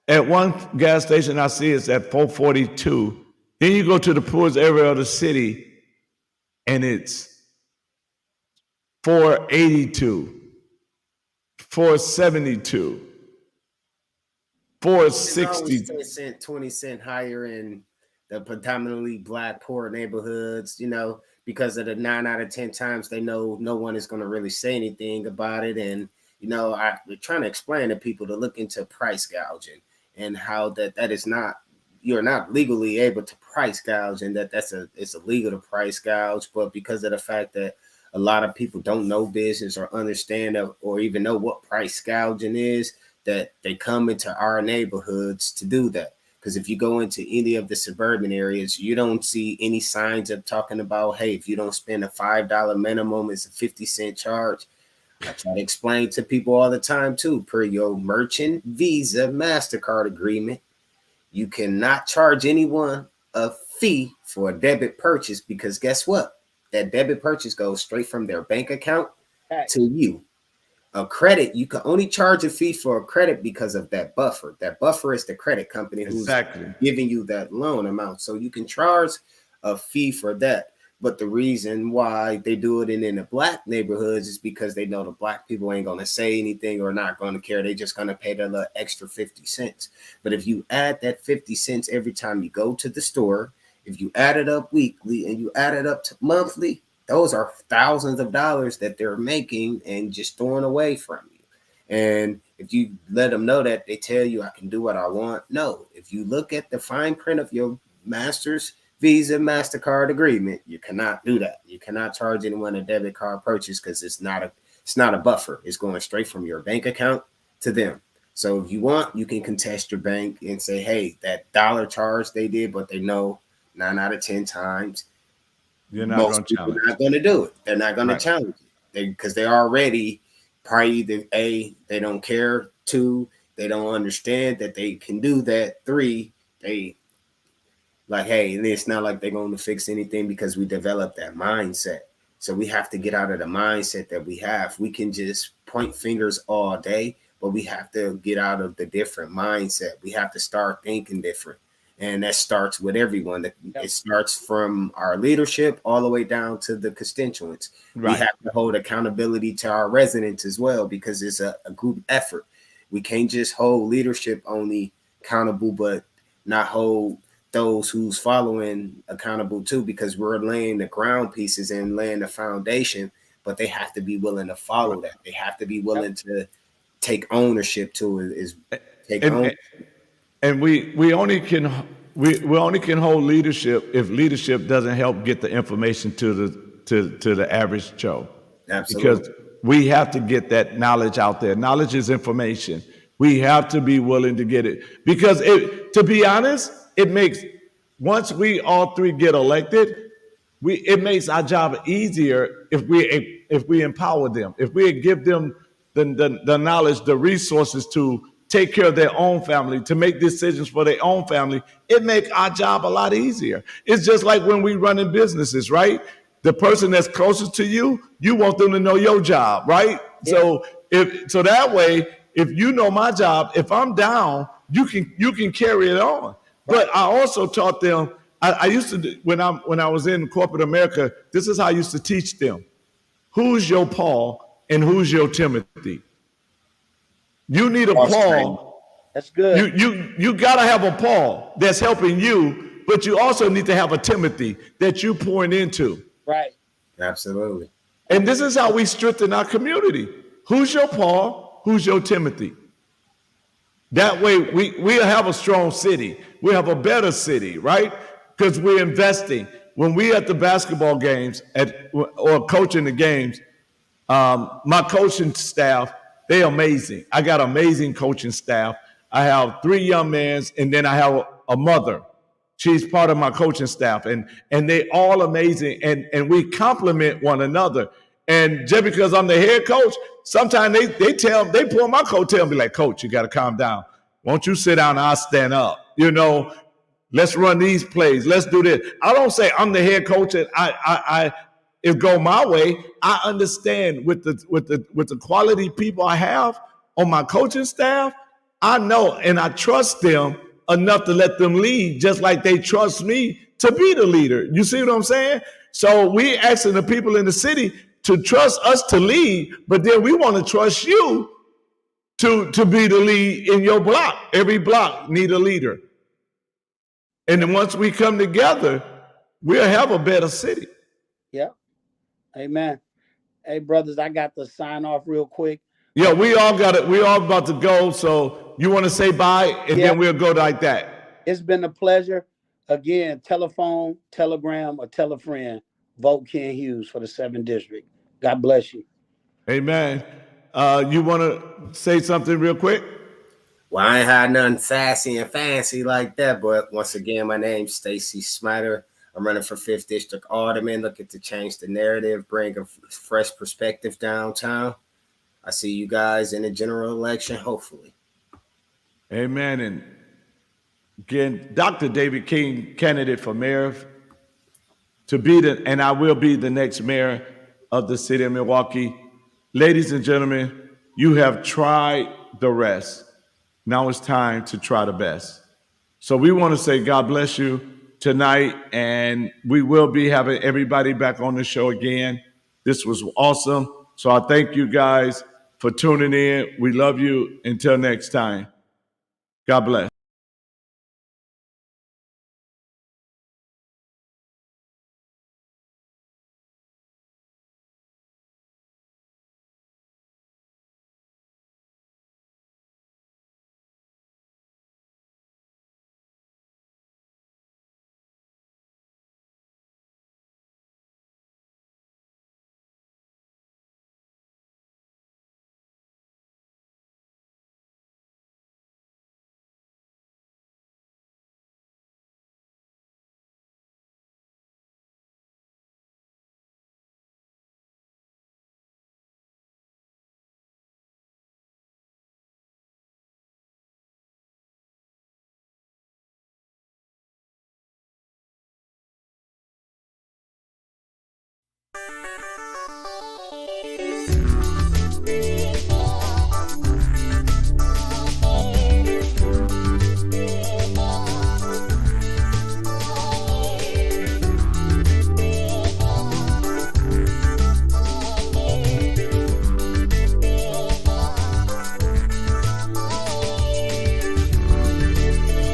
at one gas station I see is at $4.42. Then you go to the poorest area of the city and it's 482, 472, It's always 460. 10 cent, 20 cent higher in the predominantly black poor neighborhoods, because of the 9 out of 10 times they know no one is going to really say anything about it. And, we're trying to explain to people to look into price gouging and how that is not, you're not legally able to price gouge, and it's illegal to price gouge. But because of the fact that a lot of people don't know business or understand or even know what price gouging is, that they come into our neighborhoods to do that. Because if you go into any of the suburban areas, you don't see any signs of talking about, hey, if you don't spend a $5 minimum, it's a 50-cent charge. I try to explain to people all the time too, per your merchant Visa MasterCard agreement, you cannot charge anyone a fee for a debit purchase, because guess what? That debit purchase goes straight from their bank account to you. A credit, you can only charge a fee for a credit because of that buffer. That buffer is the credit company who's giving you that loan amount. So you can charge a fee for that. But the reason why they do it in the black neighborhoods is because they know the black people ain't going to say anything or not going to care. They're just going to pay that little extra 50 cents. But if you add that 50 cents every time you go to the store, if you add it up weekly and you add it up to monthly, those are thousands of dollars that they're making and just throwing away from you. And if you let them know that, they tell you, I can do what I want. No, if you look at the fine print of your master's Visa MasterCard agreement, you cannot do that. You cannot charge anyone a debit card purchase, because it's not a buffer. It's going straight from your bank account to them. So if you want, you can contest your bank and say, hey, that dollar charge they did, but they know 9 out of 10 times most people are not going to do it. They're not going to challenge it because they're already probably either A, they don't care, 2, they don't understand that they can do that, 3, they like, hey, it's not like they're going to fix anything, because we developed that mindset. So we have to get out of the mindset that we have. We can just point fingers all day, but we have to get out of the different mindset. We have to start thinking different. And that starts with everyone. It starts from our leadership all the way down to the constituents. We have to hold accountability to our residents as well, because it's a group effort. We can't just hold leadership only accountable, but not hold those who's following accountable too, because we're laying the ground pieces and laying the foundation, but they have to be willing to follow that. They have to be willing to take ownership to it. And we only can hold leadership if leadership doesn't help get the information to the average Joe. Absolutely. Because we have to get that knowledge out there. Knowledge is information. We have to be willing to get it, because to be honest, it makes, once we all three get elected, it makes our job easier if we empower them, if we give them the knowledge, the resources to take care of their own family, to make decisions for their own family. It makes our job a lot easier. It's just like when we run in businesses, right? The person that's closest to you, you want them to know your job, right? Yeah. So that way, if you know my job, if I'm down, you can carry it on. But I also taught them, I used to, when I was in corporate America, this is how I used to teach them. Who's your Paul and who's your Timothy? You need a Paul. That's good. You gotta have a Paul that's helping you, but you also need to have a Timothy that you pouring into. Right. Absolutely. And this is how we strengthen our community. Who's your Paul? Who's your Timothy? That way we'll have a strong city. We'll have a better city, right? Because we're investing. When we at the basketball games or coaching the games, my coaching staff, they're amazing. I got amazing coaching staff. I have 3 young men, and then I have a mother. She's part of my coaching staff, and they all amazing, and we complement one another. And just because I'm the head coach, sometimes they pull my coattail and be like, Coach, you got to calm down. Won't you sit down and I'll stand up? Let's run these plays. Let's do this. I don't say I'm the head coach and it go my way. I understand with the quality people I have on my coaching staff, I know and I trust them enough to let them lead, just like they trust me to be the leader. You see what I'm saying? So we asking the people in the city, to trust us to lead, but then we want to trust you to be the lead in your block. Every block need a leader. And then once we come together, we'll have a better city. Yeah. Amen. Hey, brothers, I got to sign off real quick. Yeah, we all got it. We all about to go. So you want to say bye, and then we'll go like that. It's been a pleasure. Again, telephone, telegram, or tell a friend. Vote Ken Hughes for the 7th District. God bless you. Amen. You want to say something real quick? Well, I ain't had nothing sassy and fancy like that, but once again, my name's Stacy Smiter. I'm running for 5th District Alderman, looking to change the narrative, bring a fresh perspective downtown. I see you guys in the general election, hopefully. Amen. And again, Dr. David King, candidate for mayor, and I will be the next mayor of the city of Milwaukee. Ladies and gentlemen, you have tried the rest. Now it's time to try the best. So we want to say God bless you tonight, and we will be having everybody back on the show again. This was awesome. So I thank you guys for tuning in. We love you. Until next time, God bless.